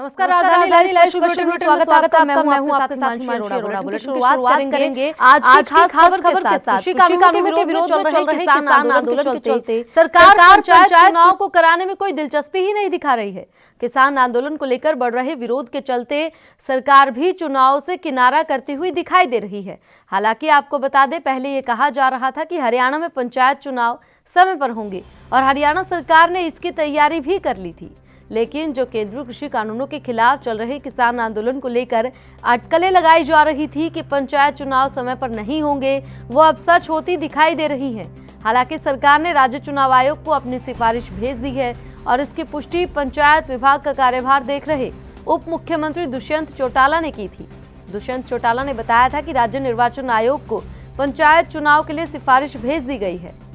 नमस्कार, राजधानी live bulletin में स्वागत है। मैं हूं आपके साथ हिमांशु अरोड़ा। बुलेटिन की शुरुआत करेंगे आज की खास खबर के साथ। कृषि कानूनों के विरोध में चल रहे किसान आंदोलन के चलते सरकार पंचायत चुनाव को कराने में कोई दिलचस्पी ही नहीं दिखा रही है। किसान आंदोलन को लेकर बढ़ रहे विरोध के चलते सरकार भी चुनाव से किनारा करती हुई दिखाई दे रही है। हालांकि आपको बता दें, पहले ये कहा जा रहा था कि हरियाणा में पंचायत चुनाव समय पर होंगे और हरियाणा सरकार ने इसकी तैयारी भी कर ली थी। लेकिन जो केंद्रीय कृषि कानूनों के खिलाफ चल रहे किसान आंदोलन को लेकर अटकलें लगाई जा रही थी कि पंचायत चुनाव समय पर नहीं होंगे, वो अब सच होती दिखाई दे रही हैं। हालांकि सरकार ने राज्य चुनाव आयोग को अपनी सिफारिश भेज दी है और इसकी पुष्टि पंचायत विभाग का कार्यभार देख रहे उप मुख्यमंत्री दुष्यंत चौटाला ने की थी। दुष्यंत चौटाला ने बताया था कि राज्य निर्वाचन आयोग को पंचायत चुनाव के लिए सिफारिश भेज दी गई है।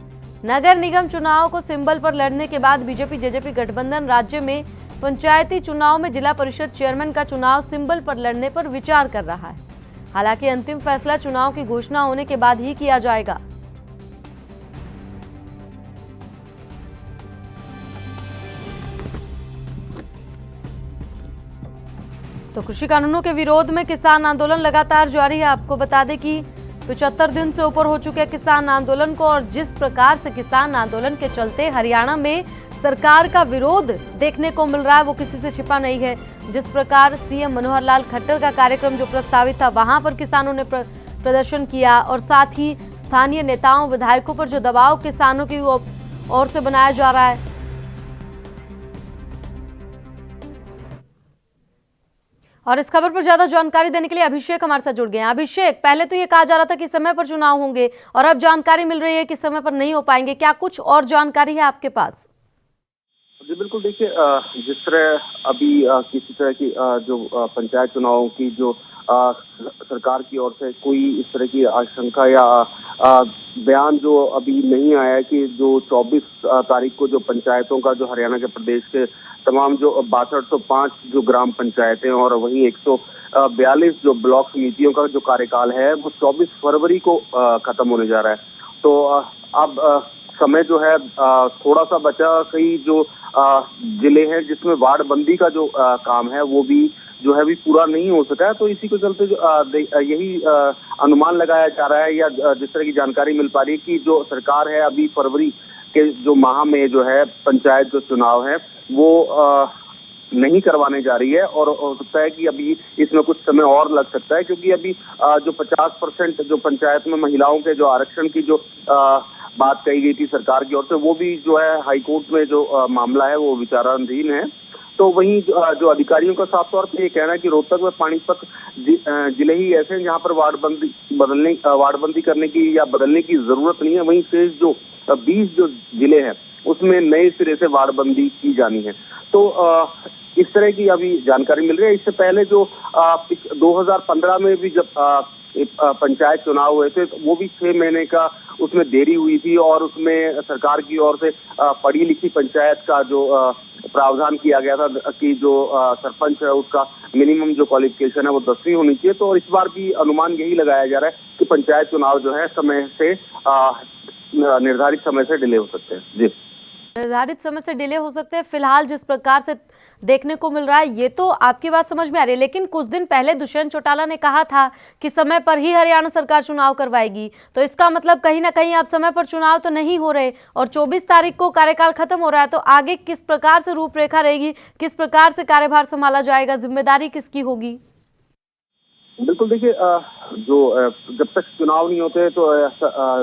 नगर निगम चुनाव को सिंबल पर लड़ने के बाद बीजेपी जेजेपी गठबंधन राज्य में पंचायती चुनाव में जिला परिषद चेयरमैन का चुनाव सिंबल पर लड़ने पर विचार कर रहा है। हालांकि अंतिम फैसला चुनाव की घोषणा होने के बाद ही किया जाएगा। तो कृषि कानूनों के विरोध में किसान आंदोलन लगातार जारी है। आपको बता दें कि 75 दिन से ऊपर हो चुके किसान आंदोलन को, और जिस प्रकार से किसान आंदोलन के चलते हरियाणा में सरकार का विरोध देखने को मिल रहा है वो किसी से छिपा नहीं है। जिस प्रकार सीएम मनोहर लाल खट्टर का कार्यक्रम जो प्रस्तावित था वहां पर किसानों ने प्रदर्शन किया, और साथ ही स्थानीय नेताओं विधायकों पर जो दबाव किसानों की ओर से बनाया जा रहा है। और इस खबर पर ज्यादा जानकारी देने के लिए अभिषेक हमारे साथ जुड़ गए हैं। अभिषेक, पहले तो ये कहा जा रहा था कि समय पर चुनाव होंगे और अब जानकारी मिल रही है कि समय पर नहीं हो पाएंगे, क्या कुछ और जानकारी है आपके पास? जी बिल्कुल, देखिए जिस तरह अभी किसी तरह की जो पंचायत चुनावों की जो सरकार की ओर से कोई इस तरह की आशंका या बयान जो अभी नहीं आया है कि जो 24 तारीख को जो पंचायतों का जो हरियाणा के प्रदेश के तमाम जो 6205 जो ग्राम पंचायतें और वहीं 142 जो ब्लॉक समितियों का जो कार्यकाल है वो 24 फरवरी को खत्म होने जा रहा है। तो अब समय जो है थोड़ा सा बचा। कई जो जिले हैं जिसमें वार्ड बंदी का जो काम है वो भी जो है भी पूरा नहीं हो सका है। तो इसी को चलते जो यही अनुमान लगाया जा रहा है या जिस तरह की जानकारी मिल पा रही है कि जो सरकार है अभी फरवरी के जो माह में जो है पंचायत जो चुनाव है वो नहीं करवाने जा रही है, और हो सकता है कि अभी इसमें कुछ समय और लग सकता है, क्योंकि अभी जो 50% जो पंचायत में महिलाओं के जो आरक्षण की जो बात कही गई थी सरकार की ओर से, वो भी जो है हाईकोर्ट में जो मामला है वो विचाराधीन है। तो वहीं जो अधिकारियों का साफ तौर पर ये कहना है कि रोहतक व पानीपत जिले ही ऐसे हैं जहां पर वार्डबंदी करने की या बदलने की जरूरत नहीं है। वहीं शेष जो 20 जो जिले हैं उसमें नए सिरे से वार्डबंदी की जानी है। तो इस तरह की अभी जानकारी मिल रही है। इससे पहले जो 2015 में भी जब पंचायत चुनाव हुए थे तो वो भी 6 महीने का उसमें देरी हुई थी, और उसमें सरकार की ओर से पढ़ी लिखी पंचायत का जो प्रावधान किया गया था कि जो सरपंच है उसका मिनिमम जो क्वालिफिकेशन है वो 10वीं होनी चाहिए। तो इस बार भी अनुमान यही लगाया जा रहा है कि पंचायत चुनाव जो है समय से निर्धारित समय से डिले हो सकते हैं। जी, निर्धारित समय से डिले हो सकते हैं। फिलहाल जिस प्रकार से देखने को मिल रहा है ये तो आपकी बात समझ में आ रही है, लेकिन कुछ दिन पहले दुष्यंत चौटाला ने कहा था कि समय पर ही हरियाणा सरकार चुनाव करवाएगी। तो इसका मतलब कहीं ना कहीं अब समय पर चुनाव तो नहीं हो रहे और 24 तारीख को कार्यकाल खत्म हो रहा है। तो आगे किस प्रकार से रूपरेखा रहेगी, किस प्रकार से कार्यभार संभाला जाएगा, जिम्मेदारी किसकी होगी? बिल्कुल, देखिए जो जब तक चुनाव नहीं होते तो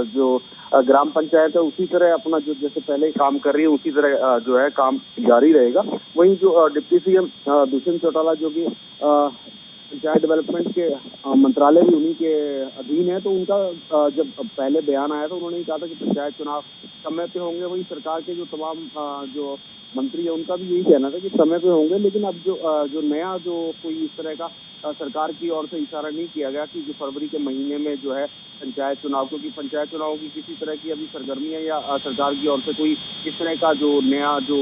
जो ग्राम पंचायत है उसी तरह अपना जो जैसे पहले काम कर रही है उसी तरह जो है काम जारी रहेगा। वहीं जो डिप्टी सीएम दुष्यंत चौटाला जो कि पंचायत डेवलपमेंट के मंत्रालय भी उन्हीं के अधीन है, तो उनका जब पहले बयान आया तो उन्होंने कहा था कि पंचायत चुनाव समय पे होंगे। वहीं सरकार के जो तमाम जो मंत्री है उनका भी यही कहना था कि समय पे होंगे। लेकिन अब जो नया जो कोई इस तरह का सरकार की ओर से इशारा नहीं किया गया कि जो फरवरी के महीने में जो है पंचायत चुनाव, क्योंकि पंचायत चुनाव की किसी तरह की अभी सरगर्मियां या सरकार की ओर से कोई इस तरह का जो नया जो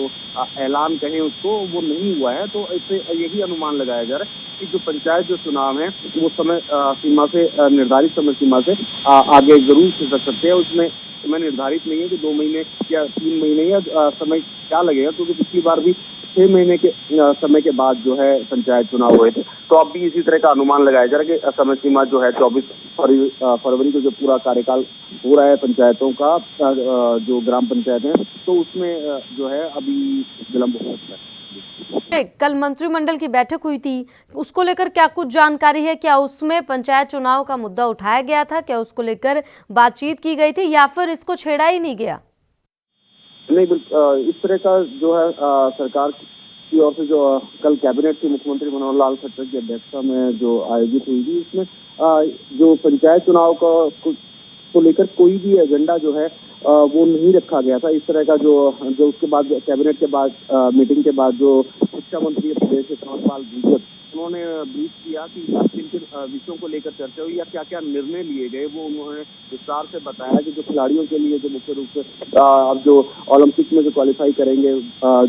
ऐलान कहें उसको वो नहीं हुआ है। तो इससे यही अनुमान लगाया जा रहा है कि जो पंचायत जो चुनाव है वो समय सीमा से निर्धारित समय सीमा से आगे जरूर खिसक सकते हैं। उसमें समय निर्धारित नहीं है कि 2 महीने या 3 महीने या समय क्या लगेगा, क्योंकि पिछली बार भी 6 महीने के समय के बाद जो है पंचायत चुनाव हुए थे। तो अब भी इसी तरह का अनुमान लगाया जा रहा है कि समय सीमा जो है 24 फरवरी को जो पूरा कार्यकाल हो रहा है पंचायतों का, जो ग्राम पंचायत है, तो उसमें जो है अभी विलंब हो सकता है। कल मंत्रिमंडल की बैठक हुई थी, उसको लेकर क्या कुछ जानकारी है? क्या उसमें पंचायत चुनाव का मुद्दा उठाया गया था? क्या उसको लेकर बातचीत की गई थी या फिर इसको छेड़ा ही नहीं गया? नहीं, इस तरह का जो है सरकार की ओर से जो कल कैबिनेट की मुख्यमंत्री मनोहर लाल खट्टर की अध्यक्षता में जो आयोजित हुई थी, इसमें जो पंचायत चुनाव को लेकर कोई भी एजेंडा जो है वो नहीं रखा गया था। इस तरह का जो उसके बाद कैबिनेट के बाद मीटिंग के बाद जो शिक्षा मंत्री प्रदेश के कंवरपाल गुर्जर, उन्होंने ब्रीफ किया कि किन किन विषयों को लेकर चर्चा हुई या क्या क्या निर्णय लिए गए, वो उन्होंने विस्तार से बताया कि जो खिलाड़ियों के लिए जो मुख्य रूप से अब जो ओलंपिक में जो क्वालिफाई करेंगे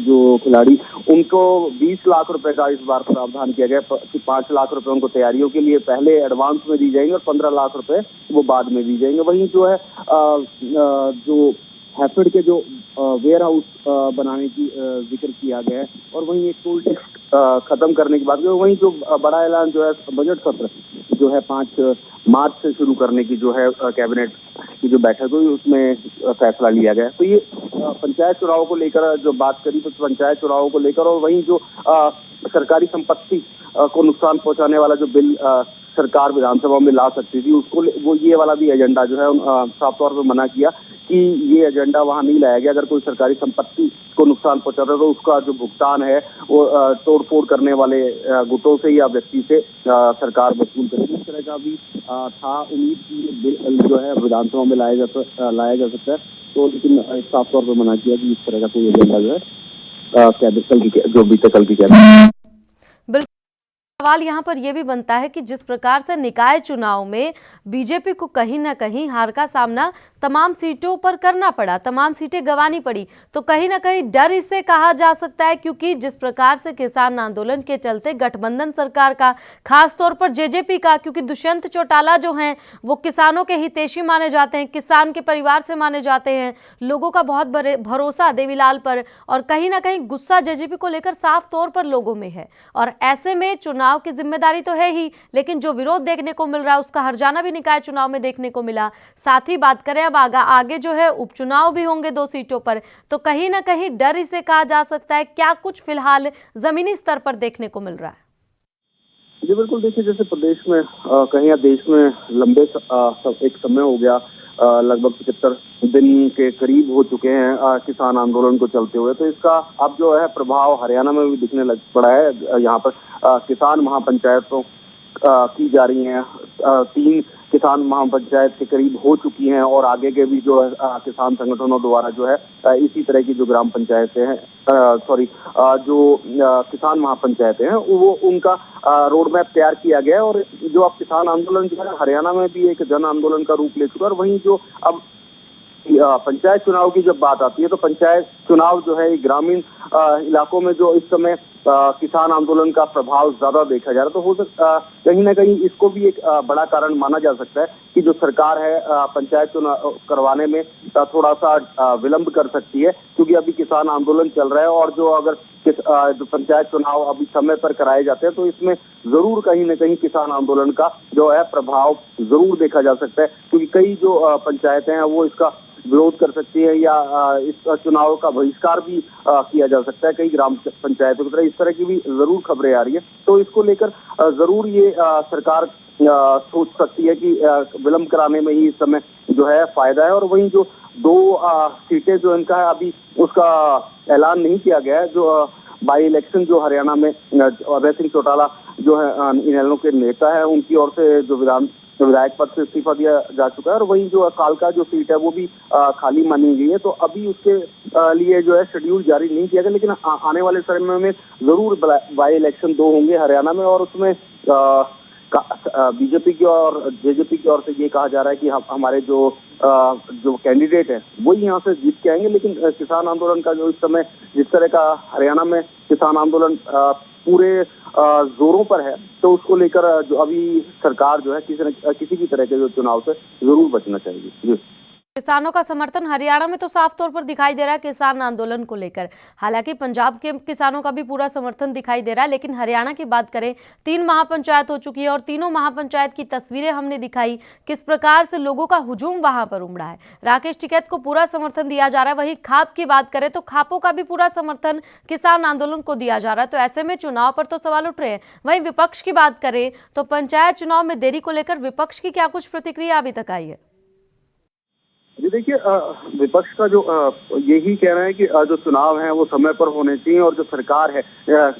जो खिलाड़ी, उनको 20 लाख रुपए का इस बार प्रावधान किया गया कि 5 लाख रुपए उनको तैयारियों के लिए पहले एडवांस में दी जाएंगे और 15 लाख रुपए वो बाद में दी जाएंगे। वहीं जो है जो हैफेड के जो वेयर हाउस बनाने की जिक्र किया गया है और वहीं एक टोल टैक्स खत्म करने की बात है। वहीं जो बड़ा ऐलान जो है बजट सत्र जो है 5 मार्च से शुरू करने की जो है कैबिनेट की जो बैठक हुई, उसमें फैसला लिया गया। तो ये पंचायत चुनाव को लेकर जो बात करी, तो पंचायत चुनाव को लेकर, और वहीं जो सरकारी संपत्ति को नुकसान पहुंचाने वाला जो बिल सरकार विधानसभा में ला सकती थी, उसको वो ये वाला भी एजेंडा जो है साफ तौर पर मना किया कि ये एजेंडा वहां नहीं लाया गया। अगर कोई सरकारी संपत्ति को नुकसान पहुंचाता है तो उसका जो भुगतान है वो तोड़फोड़ करने वाले गुटों से या व्यक्ति से सरकार वसूल करेगी। इस तरह का भी था उम्मीद की बिल जो है विधानसभा में लाया जा सकता है, तो लेकिन साफ तौर पर मना किया कि इस तरह का कोई एजेंडा जो है जो बीते कल की कैबिनेट। सवाल यहाँ पर यह भी बनता है कि जिस प्रकार से निकाय चुनाव में बीजेपी को कहीं ना कहीं हार का सामना तमाम सीटों पर करना पड़ा, तमाम सीटें गंवानी पड़ी, तो कहीं ना कहीं डर इसे कहा जा सकता है, क्योंकि जिस प्रकार से किसान आंदोलन के चलते गठबंधन सरकार का, खास तौर पर जेजेपी का, क्योंकि दुष्यंत चौटाला जो हैं वो किसानों के हितैषी माने जाते हैं, किसान के परिवार से माने जाते हैं, लोगों का बहुत भरोसा देवीलाल पर, और कहीं ना कहीं गुस्सा जेजेपी को लेकर साफ तौर पर लोगों में है। और ऐसे में चुनाव की जिम्मेदारी तो है ही, लेकिन जो विरोध देखने को मिल रहा है उसका हर्जाना भी निकाय चुनाव में देखने को मिला। साथ ही बात करें अब आगे जो है उपचुनाव भी होंगे 2 सीटों पर, तो कहीं ना कहीं डर इसे कहा जा सकता है। क्या कुछ फिलहाल जमीनी स्तर पर देखने को मिल रहा है? जी बिल्कुल, देखिए जैसे प्रदेश में कहीं या देश में लंबे एक समय हो गया, लगभग 75 दिन के करीब हो चुके हैं किसान आंदोलन को चलते हुए, तो इसका अब जो है प्रभाव हरियाणा में भी दिखने लग पड़ा है। यहाँ पर किसान महापंचायतों की जा रही हैं, 3 किसान महापंचायत के करीब हो चुकी हैं और आगे के भी जो है किसान संगठनों द्वारा जो है इसी तरह की जो ग्राम पंचायतें हैं, जो किसान महापंचायतें हैं, वो उनका रोड मैप तैयार किया गया है। और जो अब किसान आंदोलन जो है हरियाणा में भी एक जन आंदोलन का रूप ले चुका है। और वहीं जो अब पंचायत चुनाव की जब बात आती है, तो पंचायत चुनाव जो है ग्रामीण इलाकों में जो इस समय किसान आंदोलन का प्रभाव ज्यादा देखा जा रहा है, तो हो सकता कहीं ना कहीं इसको भी एक बड़ा कारण माना जा सकता है कि जो सरकार है पंचायत चुनाव करवाने में थोड़ा सा विलंब कर सकती है, क्योंकि अभी किसान आंदोलन चल रहा है। और जो अगर जो पंचायत चुनाव अभी समय पर कराए जाते हैं, तो इसमें जरूर कहीं ना कहीं किसान आंदोलन का जो है प्रभाव जरूर देखा जा सकता है, क्योंकि कई जो पंचायतें हैं वो इसका विरोध कर सकती है या इस चुनाव का बहिष्कार भी किया जा सकता है कई ग्राम पंचायतों की तरह। इस तरह की भी जरूर खबरें आ रही है, तो इसको लेकर जरूर ये सरकार सोच सकती है कि विलंब कराने में ही इस समय जो है फायदा है। और वहीं जो 2 सीटें जो इनका है अभी उसका ऐलान नहीं किया गया है। जो बाई इलेक्शन जो हरियाणा में अभय सिंह चौटाला जो है इनेलो के नेता है, उनकी ओर से जो विधायक पद से इस्तीफा दिया जा चुका है। और वहीं जो कालका जो सीट है वो भी खाली मानी गई है, तो अभी उसके लिए जो है शेड्यूल जारी नहीं किया गया, लेकिन आने वाले समय में जरूर बाई इलेक्शन 2 होंगे हरियाणा में। और उसमें बीजेपी की और जेजेपी की ओर से ये कहा जा रहा है कि हमारे जो कैंडिडेट है वही यहाँ से जीत के आएंगे। लेकिन किसान आंदोलन का जो इस समय जिस तरह का हरियाणा में किसान आंदोलन पूरे जोरों पर है, तो उसको लेकर जो अभी सरकार जो है किसी भी तरह के जो चुनाव से जरूर बचना चाहिए। जी। किसानों का समर्थन हरियाणा में तो साफ तौर पर दिखाई दे रहा है किसान आंदोलन को लेकर। हालांकि पंजाब के किसानों का भी पूरा समर्थन दिखाई दे रहा है, लेकिन हरियाणा की बात करें, 3 महापंचायत हो चुकी है और तीनों महापंचायत की तस्वीरें हमने दिखाई, किस प्रकार से लोगों का हुजूम वहां पर उमड़ा है। राकेश टिकैत को पूरा समर्थन दिया जा रहा है। वहीं खाप की बात करें तो खापों का भी पूरा समर्थन किसान आंदोलन को दिया जा रहा है। तो ऐसे में चुनाव पर तो सवाल उठ रहे हैं। वहीं विपक्ष की बात करें तो पंचायत चुनाव में देरी को लेकर विपक्ष की क्या कुछ प्रतिक्रिया अभी तक आई है? जी देखिए, विपक्ष का जो यही कहना है कि जो चुनाव है वो समय पर होने चाहिए, और जो सरकार है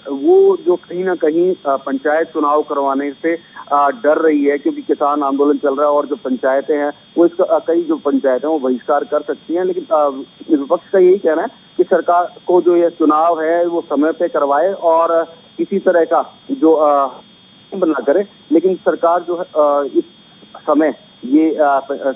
वो जो कहीं ना कहीं पंचायत चुनाव करवाने से डर रही है, क्योंकि किसान आंदोलन चल रहा है और जो पंचायतें हैं वो इसका कई जो पंचायतें वो बहिष्कार कर सकती हैं। लेकिन विपक्ष का यही कहना है कि सरकार को जो ये चुनाव है वो समय पे करवाए और किसी तरह का जो ना करे। लेकिन सरकार जो है इस समय ये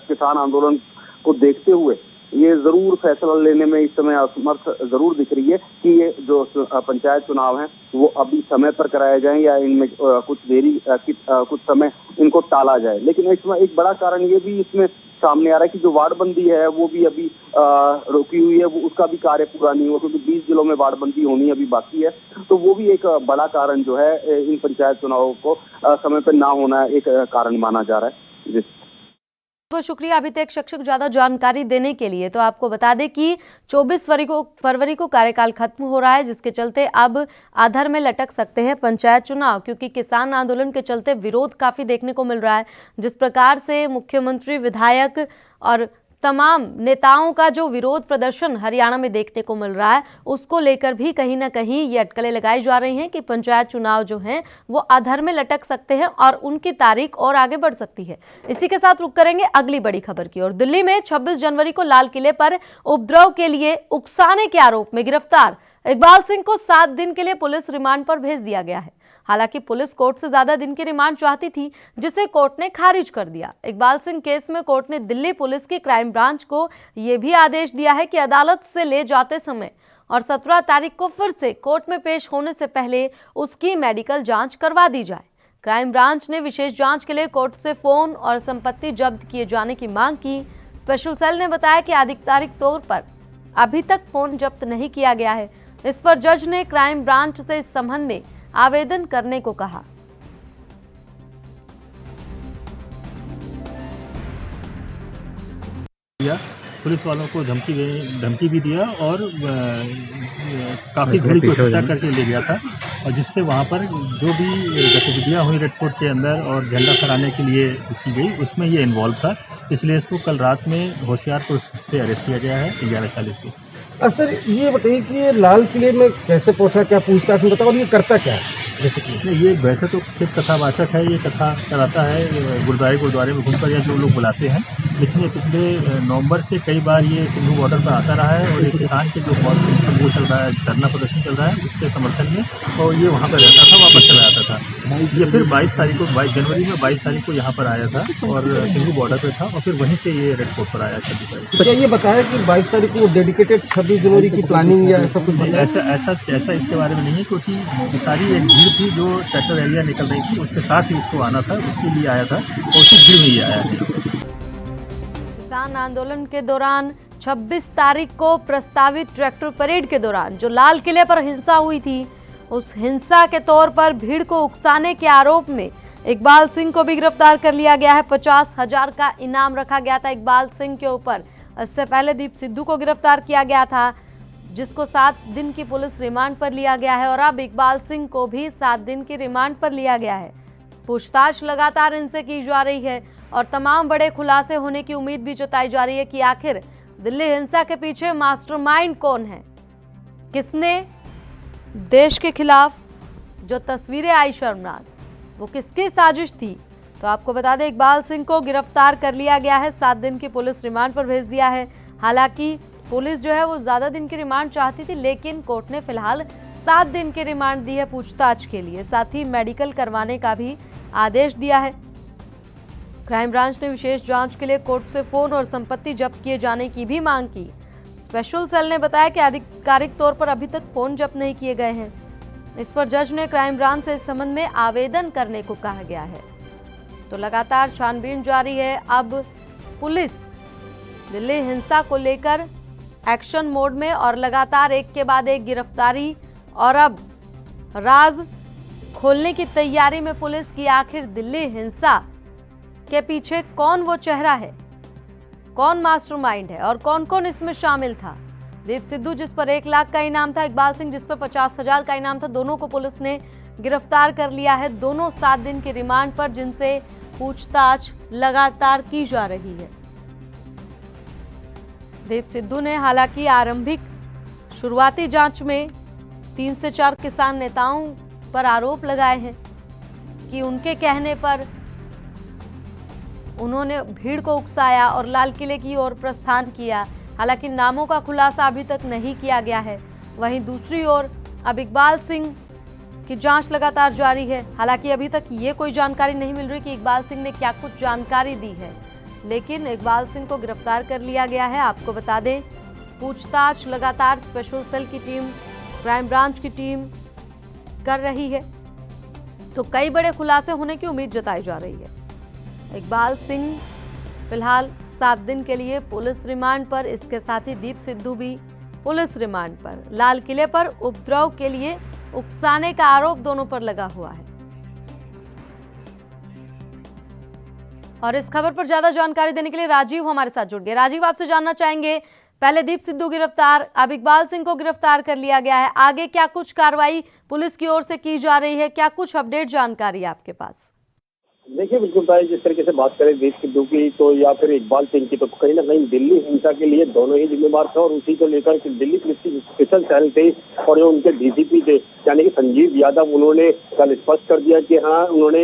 किसान आंदोलन को देखते हुए ये जरूर फैसला लेने में इस समय असमर्थ जरूर दिख रही है कि ये जो पंचायत चुनाव हैं वो अभी समय पर कराए जाएं या इनमें कुछ देरी कुछ समय इनको टाला जाए। लेकिन इसमें एक बड़ा कारण ये भी इसमें सामने आ रहा है कि जो वार्डबंदी है वो भी अभी रुकी हुई है, वो उसका भी कार्य पूरा नहीं हुआ, क्योंकि 20 जिलों में वार्डबंदी होनी अभी बाकी है। तो वो भी एक बड़ा कारण जो है इन पंचायत चुनावों को समय पर ना होना एक कारण माना जा रहा है। जी बहुत शुक्रिया अभी तक शिक्षक ज्यादा जानकारी देने के लिए। तो आपको बता दें कि 24 फरवरी को कार्यकाल खत्म हो रहा है, जिसके चलते अब आधर में लटक सकते हैं पंचायत चुनाव, क्योंकि किसान आंदोलन के चलते विरोध काफी देखने को मिल रहा है। जिस प्रकार से मुख्यमंत्री, विधायक और तमाम नेताओं का जो विरोध प्रदर्शन हरियाणा में देखने को मिल रहा है, उसको लेकर भी कहीं ना कहीं ये अटकलें लगाई जा रही हैं कि पंचायत चुनाव जो हैं वो अधर में लटक सकते हैं और उनकी तारीख और आगे बढ़ सकती है। इसी के साथ रुक करेंगे अगली बड़ी खबर की ओर। दिल्ली में 26 जनवरी को लाल किले पर उपद्रव के लिए उकसाने के आरोप में गिरफ्तार इकबाल सिंह को 7 दिन के लिए पुलिस रिमांड पर भेज दिया गया है। हालांकि पुलिस कोर्ट से ज्यादा दिन की रिमांड चाहती थी, जिसे कोर्ट ने खारिज कर दिया। इकबाल सिंह केस में कोर्ट ने दिल्ली पुलिस की क्राइम ब्रांच को यह भी आदेश दिया है कि अदालत से ले जाते समय और 17 तारीख को फिर से कोर्ट में पेश होने से पहले उसकी मेडिकल जांच करवा दी जाए। क्राइम ब्रांच ने विशेष जांच के लिए कोर्ट से फोन और संपत्ति जब्त किए जाने की मांग की। स्पेशल सेल ने बताया कि आधिकारिक तौर पर अभी तक फोन जब्त नहीं किया गया है। इस पर जज ने क्राइम ब्रांच से इस संबंध में आवेदन करने को कहा। पुलिस वालों को धमकी भी दिया और काफ़ी भीड़ को इकट्ठा करके ले गया था, और जिससे वहाँ पर जो भी गतिविधियाँ हुई रेड फोर्ट के अंदर और झंडा फहराने के लिए की गई, उसमें ये इन्वॉल्व था। इसलिए इसको कल रात में होशियारपुर से अरेस्ट किया गया है 11:40 को। सर ये बताइए कि ये लाल किले में कैसे पहुंचा, क्या पूछताछ में बताओ, और ये करता क्या है? जैसे कि ये वैसे तो सिर्फ कथावाचक है, ये कथा कराता है गुरुद्वारे में घूमकर, या जो लोग बुलाते हैं। लेकिन ये पिछले नवंबर से कई बार ये सिंधु बॉर्डर पर आता रहा है और एक किसान के जो समूह चल रहा है, धरना प्रदर्शन चल रहा है, उसके समर्थन में, और ये वहाँ पर रहता था, वापस चला जाता था। ये फिर 22 जनवरी में 22 तारीख को यहाँ पर आया था और सिंधु बॉर्डर पर था, और फिर वहीं से ये रेड फोर्ट पर आया 26 तारीख। तो क्या ये बताया कि 22 तारीख को डेडिकेटेड 26 जनवरी की प्लानिंग या ऐसा कुछ? ऐसा इसके बारे में नहीं है, क्योंकि सारी एक भीड़ थी जो ट्रैक्टर रैलियाँ निकल रही थी, उसके साथ ही इसको आना था, उसके लिए आया था और उसी भीड़ में ही आया है। किसान आंदोलन के दौरान 26 तारीख को प्रस्तावित ट्रैक्टर परेड के दौरान जो लाल किले पर हिंसा हुई थी, उस हिंसा के तौर पर भीड़ को उकसाने के आरोप में इकबाल सिंह को भी गिरफ्तार कर लिया गया है। 50,000 का इनाम रखा गया था इकबाल सिंह के ऊपर। इससे पहले दीप सिद्धू को गिरफ्तार किया गया था, जिसको 7 दिन की पुलिस रिमांड पर लिया गया है, और अब इकबाल सिंह को भी 7 दिन की रिमांड पर लिया गया है। पूछताछ लगातार इनसे की जा रही है और तमाम बड़े खुलासे होने की उम्मीद भी जताई जा रही है कि आखिर दिल्ली हिंसा के पीछे मास्टरमाइंड कौन है, किसने देश के खिलाफ जो तस्वीरें आई शर्मनाक, वो किसकी साजिश थी। तो आपको बता दें इकबाल सिंह को गिरफ्तार कर लिया गया है, 7 दिन की पुलिस रिमांड पर भेज दिया है। हालांकि पुलिस जो है वो ज्यादा दिन की रिमांड चाहती थी, लेकिन कोर्ट ने फिलहाल 7 दिन की रिमांड दी है पूछताछ के लिए। साथ ही मेडिकल करवाने का भी आदेश दिया है। क्राइम ब्रांच ने विशेष जांच के लिए कोर्ट से फोन और संपत्ति जब्त किए जाने की भी मांग की। स्पेशल सेल ने बताया कि आधिकारिक तौर पर अभी तक फोन जब्त नहीं किए गए हैं। इस पर जज ने क्राइम ब्रांच से इस संबंध में आवेदन करने को कहा गया है। तो लगातार छानबीन जारी है। अब पुलिस दिल्ली हिंसा को लेकर एक्शन मोड में और लगातार एक के बाद एक गिरफ्तारी और अब राज खोलने की तैयारी में पुलिस की। आखिर दिल्ली हिंसा के पीछे कौन वो चेहरा है, कौन मास्टरमाइंड है और कौन कौन इसमें शामिल था। दीप सिद्धू जिस पर 1 लाख का इनाम था, इकबाल सिंह जिस पर 50,000 का इनाम था, दोनों को पुलिस ने गिरफ्तार कर लिया है। दोनों 7 दिन के रिमांड पर, जिनसे पूछताछ लगातार की जा रही है। दीप सिद्धू ने हालांकि आरंभिक शुरुआती जांच में 3 से 4 किसान नेताओं पर आरोप लगाए हैं कि उनके कहने पर उन्होंने भीड़ को उकसाया और लाल किले की ओर प्रस्थान किया। हालांकि नामों का खुलासा अभी तक नहीं किया गया है। वहीं दूसरी ओर अब इकबाल सिंह की जांच लगातार जारी है। हालांकि अभी तक ये कोई जानकारी नहीं मिल रही कि इकबाल सिंह ने क्या कुछ जानकारी दी है, लेकिन इकबाल सिंह को गिरफ्तार कर लिया गया है। आपको बता दें, पूछताछ लगातार स्पेशल सेल की टीम, क्राइम ब्रांच की टीम कर रही है, तो कई बड़े खुलासे होने की उम्मीद जताई जा रही है। इकबाल सिंह फिलहाल 7 दिन के लिए पुलिस रिमांड पर, इसके साथ ही दीप सिद्धू भी पुलिस रिमांड पर। लाल किले पर उपद्रव के लिए उकसाने का आरोप दोनों पर लगा हुआ है। और इस खबर पर ज्यादा जानकारी देने के लिए राजीव हमारे साथ जुड़ गए। राजीव, आपसे जानना चाहेंगे, पहले दीप सिद्धू गिरफ्तार, अब इकबाल सिंह को गिरफ्तार कर लिया गया है, आगे क्या कुछ कार्रवाई पुलिस की ओर से की जा रही है, क्या कुछ अपडेट जानकारी है आपके पास? देखिए बिल्कुल भाई, जिस तरीके से बात करें दीप सिद्धू की तो या फिर इकबाल सिंह की, तो कहीं ना कहीं दिल्ली हिंसा के लिए दोनों ही जिम्मेदार थे। और उसी को लेकर दिल्ली पुलिस की स्पेशल सेल थे और जो उनके डीसीपी थे यानी कि संजीव यादव, उन्होंने कल स्पष्ट कर दिया कि हाँ, उन्होंने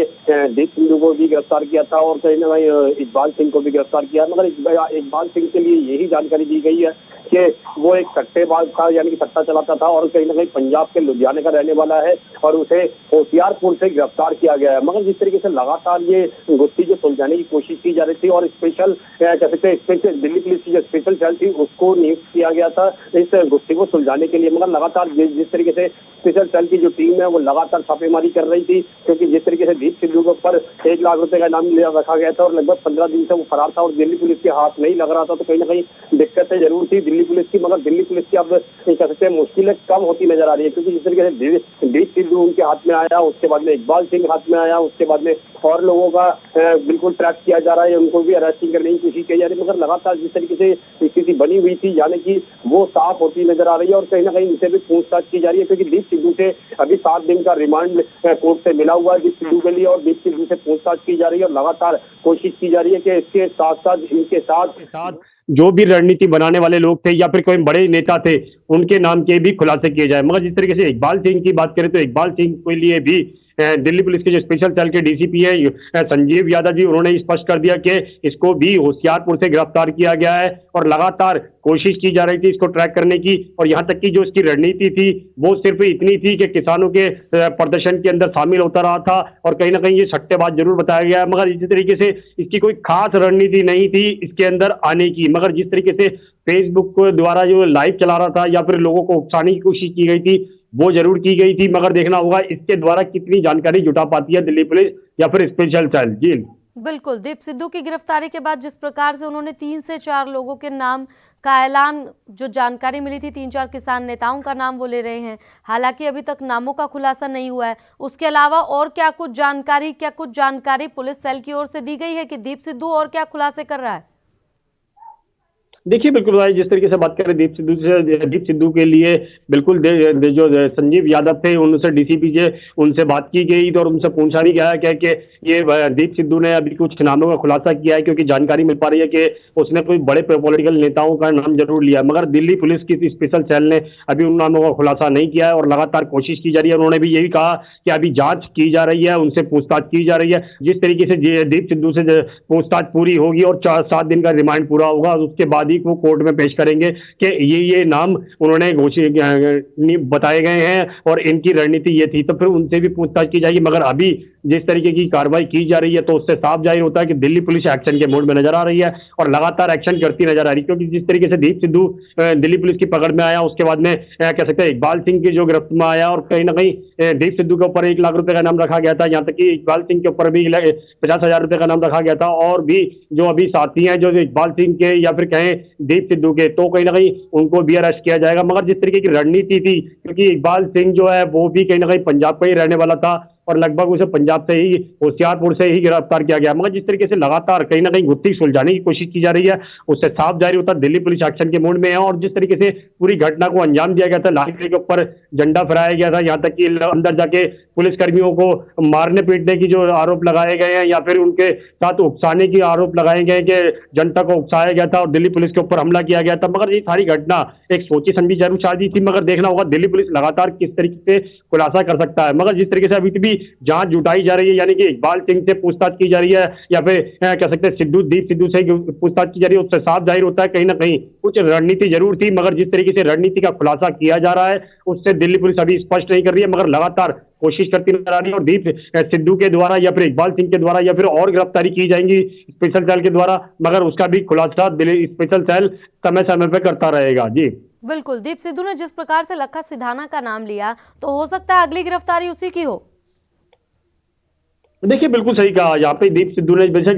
दीप सिद्धू को भी गिरफ्तार किया था और कहीं ना कहीं इकबाल सिंह को भी गिरफ्तार किया। मगर इकबाल सिंह के लिए यही जानकारी दी गई है कि वो एक सट्टेबाज था, यानी कि सट्टा चलाता था और कहीं ना कहीं पंजाब के लुधियाने का रहने वाला है और उसे होशियारपुर से गिरफ्तार किया गया है। मगर जिस तरीके से लगातार ये गुत्थी जो सुलझाने की कोशिश की जा रही थी और स्पेशल दिल्ली पुलिस की जो स्पेशल सेल थी उसको नियुक्त किया गया था इस गुत्थी को सुलझाने के लिए। मगर लगातार जिस तरीके से स्पेशल सेल की जो टीम है वो लगातार छापेमारी कर रही थी, क्योंकि जिस तरीके से दीप सिद्धू के ऊपर 1 लाख रुपए का इनाम रखा गया था और लगभग 15 दिन से वो फरार था और दिल्ली पुलिस के हाथ नहीं लग रहा था, तो कहीं ना कहीं दिक्कतें जरूर थी दिल्ली पुलिस की। मगर दिल्ली पुलिस की अब कह सकते हैं मुश्किलें कम होती नजर आ रही है, क्योंकि जिस तरीके से दीप सिद्धू उनके हाथ में आया, उसके बाद में इकबाल सिंह हाथ में आया, उसके बाद में और लोगों का बिल्कुल ट्रैक किया जा रहा है, उनको भी अरेस्टिंग करने की कोशिश की जा रही है। मगर लगातार जिस तरीके से स्थिति बनी हुई थी यानी कि वो साफ होती नजर आ रही है और कहीं ना कहीं इनसे भी पूछताछ की जा रही है, क्योंकि दीप सिद्धू से अभी 7 दिन का रिमांड कोर्ट से मिला हुआ है दीप सिद्धू के लिए और दीप सिद्धू से पूछताछ की जा रही है और लगातार कोशिश की जा रही है कि इसके साथ साथ इनके साथ जो भी रणनीति बनाने वाले लोग थे या फिर कोई बड़े नेता थे उनके नाम के भी खुलासे किए जाए। मगर जिस तरीके से इकबाल सिंह की बात करें तो इकबाल सिंह के लिए भी दिल्ली पुलिस के जो स्पेशल सेल के डीसीपी है संजीव यादव जी, उन्होंने स्पष्ट कर दिया कि इसको भी होशियारपुर से गिरफ्तार किया गया है और लगातार कोशिश की जा रही थी इसको ट्रैक करने की। और यहाँ तक कि जो इसकी रणनीति थी वो सिर्फ इतनी थी कि किसानों के प्रदर्शन के अंदर शामिल होता रहा था और कहीं ना कहीं ये सट्टेबाज जरूर बताया गया है। मगर इसी तरीके से इसकी कोई खास रणनीति नहीं थी इसके अंदर आने की। मगर जिस तरीके से फेसबुक द्वारा जो लाइव चला रहा था या फिर लोगों को उकसाने की कोशिश की गई थी वो जरूर की गई थी, मगर देखना होगा इसके द्वारा कितनी जानकारी जुटा पाती है दिल्ली पुलिस या फिर स्पेशल सेल। जी बिल्कुल, दीप सिद्धू की गिरफ्तारी के बाद जिस प्रकार से उन्होंने 3 से 4 लोगों के नाम का ऐलान, जो जानकारी मिली थी 3-4 किसान नेताओं का नाम वो ले रहे हैं, हालांकि अभी तक नामों का खुलासा नहीं हुआ है। उसके अलावा और क्या कुछ जानकारी पुलिस सेल की ओर से दी गई है कि दीप सिद्धू और क्या खुलासे कर रहा है? देखिए बिल्कुल भाई, जिस तरीके से बात करें दीप सिद्धू के लिए बिल्कुल जो संजीव यादव थे उनसे डीसीपी से उनसे बात की गई और उनसे पूछा भी गया क्या कि ये दीप सिद्धू ने अभी कुछ नामों का खुलासा किया है, क्योंकि जानकारी मिल पा रही है कि उसने कोई बड़े पॉलिटिकल नेताओं का नाम जरूर लिया, मगर दिल्ली पुलिस की स्पेशल सेल ने अभी उन नामों का खुलासा नहीं किया है और लगातार कोशिश की जा रही है। उन्होंने भी यही कहा कि अभी जांच की जा रही है, उनसे पूछताछ की जा रही है। जिस तरीके से दीप सिद्धू से पूछताछ पूरी होगी और 7 दिन का रिमांड पूरा होगा, उसके बाद वो कोर्ट में पेश करेंगे कि ये नाम उन्होंने घोषित बताए गए हैं और इनकी रणनीति ये थी, तो फिर उनसे भी पूछताछ की जाएगी। मगर अभी जिस तरीके की कार्रवाई की जा रही है, तो उससे साफ जाहिर होता है कि दिल्ली पुलिस एक्शन के मोड में नजर आ रही है और लगातार एक्शन करती नजर आ रही है। क्योंकि जिस तरीके से दीप सिद्धू दिल्ली पुलिस की पकड़ में आया, उसके बाद में कह सकते हैं इकबाल सिंह की जो गिरफ्त में आया और कहीं ना कहीं दीप सिद्धू के ऊपर 1 लाख रुपए का नाम रखा गया था, यहाँ तक कि इकबाल सिंह के ऊपर भी 50,000 रुपए का नाम रखा गया था, और भी जो अभी साथी हैं जो इकबाल सिंह के या फिर कहें दीप सिद्धू के, तो कहीं ना कहीं उनको भी अरेस्ट किया जाएगा। मगर जिस तरीके की रणनीति थी, क्योंकि इकबाल सिंह जो है वो भी कहीं ना कहीं पंजाब का ही रहने वाला था और लगभग उसे पंजाब से ही, होशियारपुर से ही गिरफ्तार किया गया। मगर जिस तरीके से लगातार कहीं ना कहीं गुत्थी सुलझाने की कोशिश की जा रही है, उससे साफ जारी होता है दिल्ली पुलिस एक्शन के मोड में है। और जिस तरीके से पूरी घटना को अंजाम दिया गया था, लाल किले के ऊपर झंडा फहराया गया था, यहाँ तक कि अंदर जाके पुलिस कर्मियों को मारने पीटने की जो आरोप लगाए गए हैं या फिर उनके साथ उकसाने की आरोप लगाए गए कि जनता को उकसाया गया था और दिल्ली पुलिस के ऊपर हमला किया गया था। मगर ये सारी घटना एक सोची समझी जरूर शादी थी, मगर देखना होगा दिल्ली पुलिस लगातार किस तरीके से खुलासा कर सकता है। मगर जिस तरीके से अभी भी जांच जुटाई जा रही है, यानी कि इकबाल सिंह से पूछताछ की जा रही है या फिर कह सकते हैं दीप सिद्धू से पूछताछ की जा रही है, उससे साफ जाहिर होता है कहीं ना कहीं कुछ रणनीति जरूर थी। मगर जिस तरीके से रणनीति का खुलासा किया जा रहा है, उससे दिल्ली पुलिस अभी स्पष्ट नहीं कर रही है, मगर लगातार कोशिश करती नजर आ रही है। और दीप सिद्धू के द्वारा या फिर इकबाल सिंह के द्वारा या फिर और गिरफ्तारी की जाएंगी स्पेशल सेल के द्वारा, मगर उसका भी खुलासा दिल्ली स्पेशल सेल समय समय पर करता रहेगा। जी बिल्कुल, दीप सिद्धू ने जिस प्रकार से लखा सिधाना का नाम लिया, तो हो सकता है अगली गिरफ्तारी उसी की हो। देखिए बिल्कुल सही कहा, यहाँ पे दीप सिद्धू ने बेशक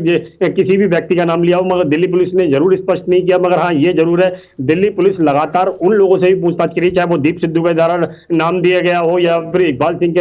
किसी भी व्यक्ति का नाम लिया हो, मगर दिल्ली पुलिस ने जरूर स्पष्ट नहीं किया। मगर हाँ, ये जरूर है दिल्ली पुलिस लगातार उन लोगों से भी पूछताछ करी, चाहे वो दीप सिद्धू के द्वारा नाम दिया गया हो या फिर इकबाल सिंह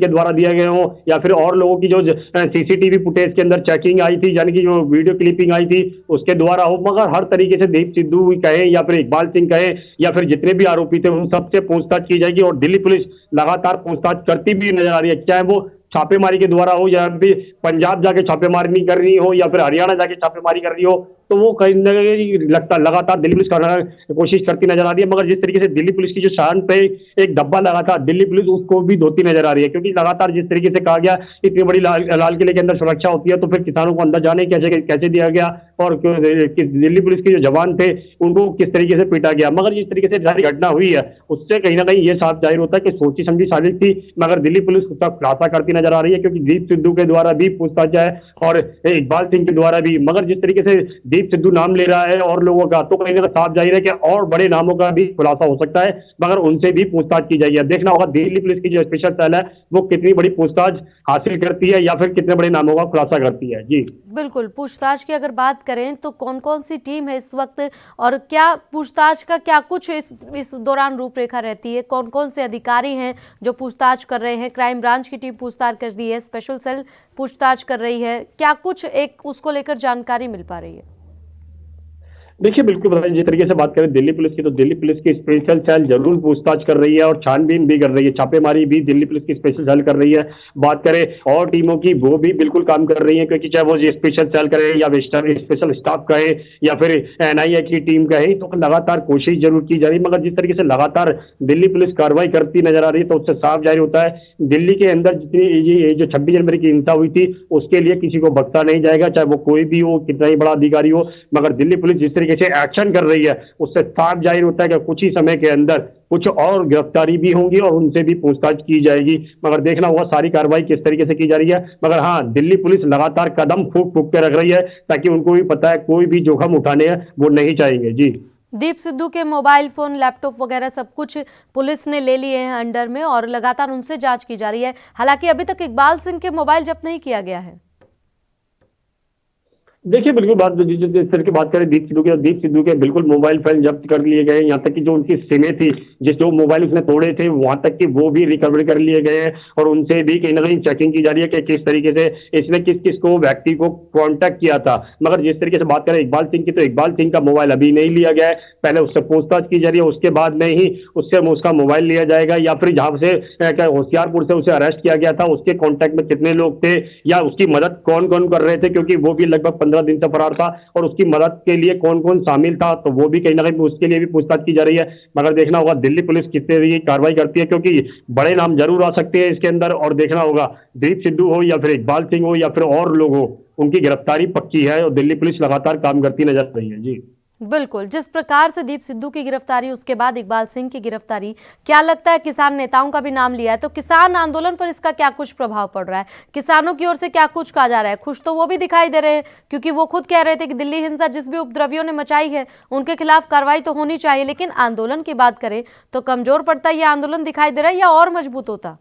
के द्वारा दिया गया हो या फिर और लोगों की जो सीसीटीवी फुटेज के अंदर चेकिंग आई थी, यानी कि जो वीडियो क्लिपिंग आई थी उसके द्वारा हो। मगर हर तरीके से दीप सिद्धू कहे या फिर इकबाल सिंह कहे या फिर जितने भी आरोपी थे उन सबसे पूछताछ की जाएगी और दिल्ली पुलिस लगातार पूछताछ करती भी नजर आ रही है, चाहे वो छापेमारी के द्वारा हो या फिर पंजाब जाके छापेमारी कर रही हो या फिर हरियाणा जाके छापेमारी कर रही हो, तो वो कहीं ना कहीं लगता लगातार दिल्ली पुलिस करना कोशिश करती नजर आ रही है। मगर जिस तरीके से दिल्ली पुलिस की जो शान पे एक धब्बा लगा था, दिल्ली पुलिस उसको भी धोती नजर आ रही है। क्योंकि लगातार जिस तरीके से कहा गया इतनी बड़ी लाल किले के अंदर सुरक्षा होती है, तो फिर किसानों को अंदर जाने कैसे दिया गया और दिल्ली पुलिस के जो जवान थे उनको किस तरीके से पीटा गया। मगर जिस तरीके से सारी घटना हुई है, उससे कहीं ना कहीं ये साफ जाहिर होता है कि सोची समझी साजिश थी, मगर दिल्ली पुलिस उसका खुलासा करती नजर आ रही है। क्योंकि दीप सिद्धू के द्वारा भी पूछताछ है और इकबाल सिंह के द्वारा भी, मगर जिस तरीके से दीप सिद्धू नाम ले रहा है और लोगों का, तो कहीं ना कहीं साफ जाहिर है कि और बड़े नामों का भी खुलासा हो सकता है, मगर उनसे भी पूछताछ की जाएगी। देखना होगा दिल्ली पुलिस की जो स्पेशल सेल है वो कितनी बड़ी पूछताछ हासिल करती है या फिर कितने बड़े नामों का खुलासा करती है। जी बिल्कुल, पूछताछ की अगर बात करें तो कौन कौन सी टीम है इस वक्त और क्या पूछताछ का क्या कुछ इस दौरान रूपरेखा रहती है, कौन कौन से अधिकारी हैं जो पूछताछ कर रहे हैं? क्राइम ब्रांच की टीम पूछताछ कर रही है, स्पेशल सेल पूछताछ कर रही है, क्या कुछ एक उसको लेकर जानकारी मिल पा रही है? देखिए बिल्कुल बताइए, जिस तरीके से बात करें दिल्ली पुलिस की, तो दिल्ली पुलिस की स्पेशल सेल जरूर पूछताछ कर रही है और छानबीन भी कर रही है, छापेमारी भी दिल्ली पुलिस की स्पेशल सेल कर रही है। बात करें और टीमों की, वो भी बिल्कुल काम कर रही है, क्योंकि चाहे वो स्पेशल सेल करे या स्पेशल स्टाफ कहे या फिर एनआईए की टीम कहे, तो लगातार कोशिश जरूर की जा रही है। मगर जिस तरीके से लगातार दिल्ली पुलिस कार्रवाई करती नजर आ रही है, तो उससे साफ जाहिर होता है दिल्ली के अंदर जितनी ये जो 26 जनवरी की हिंसा हुई थी उसके लिए किसी को बख्शा नहीं जाएगा, चाहे वो कोई भी हो, कितना ही बड़ा अधिकारी हो। मगर दिल्ली पुलिस जिस तरीके से एक्शन कर रही है, उससे साफ जाहिर होता है कि कुछ ही समय के अंदर कुछ और गिरफ्तारी भी होंगी और उनसे भी पूछताछ की जाएगी। मगर देखना होगा सारी कार्रवाई किस तरीके से की जा रही है। मगर हाँ, दिल्ली पुलिस लगातार कदम फूंक फूंक के रख रही है, ताकि उनको भी पता है कोई भी जोखिम उठाने हैं वो नहीं चाहेंगे। जी दीप सिद्धू के मोबाइल फोन, लैपटॉप वगैरह सब कुछ पुलिस ने ले लिए हैं अंडर में और लगातार उनसे जांच की जा रही है। हालांकि अभी तक इकबाल सिंह के मोबाइल जब्त नहीं किया गया है। देखिए बिल्कुल जिस तरह की बात करें दीप सिद्धू के बिल्कुल मोबाइल फोन जब्त कर लिए गए, यहाँ तक कि जो उनकी सिमें थी, जो मोबाइल उसने तोड़े थे, वहां तक कि वो भी रिकवर कर लिए गए हैं और उनसे भी कहीं ना कहीं चेकिंग की जा रही है कि किस तरीके से इसने किस को व्यक्ति को कांटेक्ट किया था। मगर जिस तरीके से बात करें इकबाल सिंह की, तो इकबाल सिंह का मोबाइल अभी नहीं लिया गया है, पहले उससे पूछताछ की जा रही है, उसके बाद में ही उसका मोबाइल लिया जाएगा या फिर जहां से होशियारपुर से उसे अरेस्ट किया गया था उसके कॉन्टेक्ट में कितने लोग थे या उसकी मदद कौन कौन कर रहे थे, क्योंकि वो भी लगभग 15 दिन से फरार था और उसकी मदद के लिए कौन कौन शामिल था, तो वो भी कहीं ना कहीं उसके लिए भी पूछताछ की जा रही है। मगर देखना होगा दिल्ली पुलिस किस तरीके की कार्रवाई करती है, क्योंकि बड़े नाम जरूर आ सकते हैं इसके अंदर और देखना होगा दीप सिद्धू हो या फिर इकबाल सिंह हो या फिर और लोग हो, उनकी गिरफ्तारी पक्की है और दिल्ली पुलिस लगातार काम करती नजर आ रही है। जी बिल्कुल, जिस प्रकार से दीप सिद्धू की गिरफ्तारी, उसके बाद इकबाल सिंह की गिरफ्तारी, क्या लगता है किसान नेताओं का भी नाम लिया है तो किसान आंदोलन पर इसका क्या कुछ प्रभाव पड़ रहा है? किसानों की ओर से क्या कुछ कहा जा रहा है? खुश तो वो भी दिखाई दे रहे हैं, क्योंकि वो खुद कह रहे थे कि दिल्ली हिंसा जिस भी उपद्रवियों ने मचाई है उनके खिलाफ कार्रवाई तो होनी चाहिए, लेकिन आंदोलन की बात करें तो कमजोर पड़ता ये आंदोलन दिखाई दे रहा है या और मजबूत होता?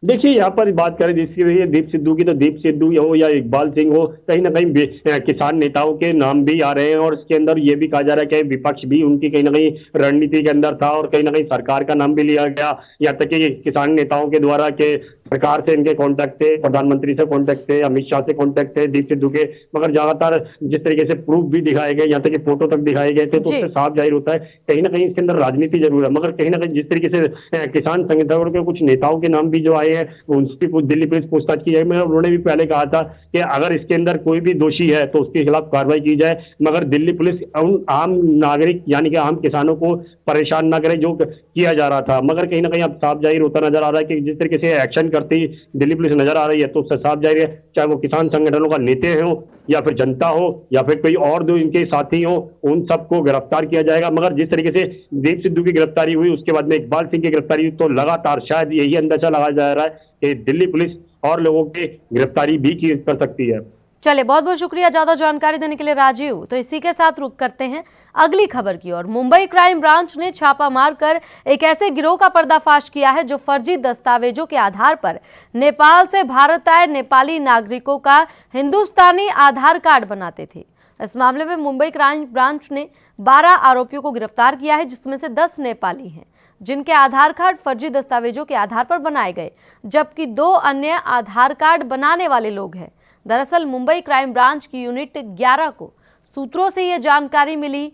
देखिए, यहाँ पर बात करें जिसकी वजह दीप सिद्धू की, तो दीप सिद्धू हो या इकबाल सिंह हो, कहीं ना कहीं किसान नेताओं के नाम भी आ रहे हैं और इसके अंदर ये भी कहा जा रहा है कि विपक्ष भी उनकी कहीं ना कहीं रणनीति के अंदर था और कहीं ना कहीं सरकार का नाम भी लिया गया। यहाँ तक कि किसान नेताओं के द्वारा के सरकार से इनके कॉन्टैक्ट थे, प्रधानमंत्री से कॉन्टैक्ट थे, अमित शाह से कॉन्टैक्ट थे दीप सिद्धू के, मगर ज्यादातर जिस तरीके से प्रूफ भी दिखाए गए, यहाँ तक कि फोटो तक दिखाए गए थे, तो उससे साफ जाहिर होता है कहीं ना कहीं इसके अंदर राजनीति जरूर है। मगर कहीं ना कहीं जिस तरीके से किसान संगठनों के कुछ नेताओं के नाम भी जो आए हैं उनकी दिल्ली पुलिस पूछताछ की जाए, मगर उन्होंने भी पहले कहा था कि अगर इसके अंदर कोई भी दोषी है तो उसके खिलाफ कार्रवाई की जाए, मगर दिल्ली पुलिस उन आम नागरिक यानी कि आम किसानों को परेशान ना करे जो किया जा रहा था। मगर कहीं ना कहीं अब साफ जाहिर होता नजर आ रहा है कि जिस तरीके से एक्शन करती दिल्ली पुलिस नजर आ रही है, तो उससे साफ जाहिर है चाहे वो किसान संगठनों का नेता हो या फिर जनता हो या फिर कोई और जो इनके साथी हो, उन सबको गिरफ्तार किया जाएगा। मगर जिस तरीके से दीप सिद्धू की गिरफ्तारी हुई, उसके बाद में इकबाल सिंह की गिरफ्तारी हुई, तो लगातार शायद यही अंदाजा लगाया जा रहा है कि दिल्ली पुलिस और लोगों की गिरफ्तारी भी कर सकती है। चलिए, बहुत बहुत शुक्रिया ज्यादा जानकारी देने के लिए राजीव। तो इसी के साथ रुक करते हैं अगली खबर की ओर। मुंबई क्राइम ब्रांच ने छापा मारकर एक ऐसे गिरोह का पर्दाफाश किया है जो फर्जी दस्तावेजों के आधार पर नेपाल से भारत आए नेपाली नागरिकों का हिंदुस्तानी आधार कार्ड बनाते थे। इस मामले में मुंबई क्राइम ब्रांच ने 12 आरोपियों को गिरफ्तार किया है, जिसमें से 10 नेपाली हैं जिनके आधार कार्ड फर्जी दस्तावेजों के आधार पर बनाए गए, जबकि 2 अन्य आधार कार्ड बनाने वाले लोग हैं। दरअसल मुंबई क्राइम ब्रांच की यूनिट 11 को सूत्रों से यह जानकारी मिली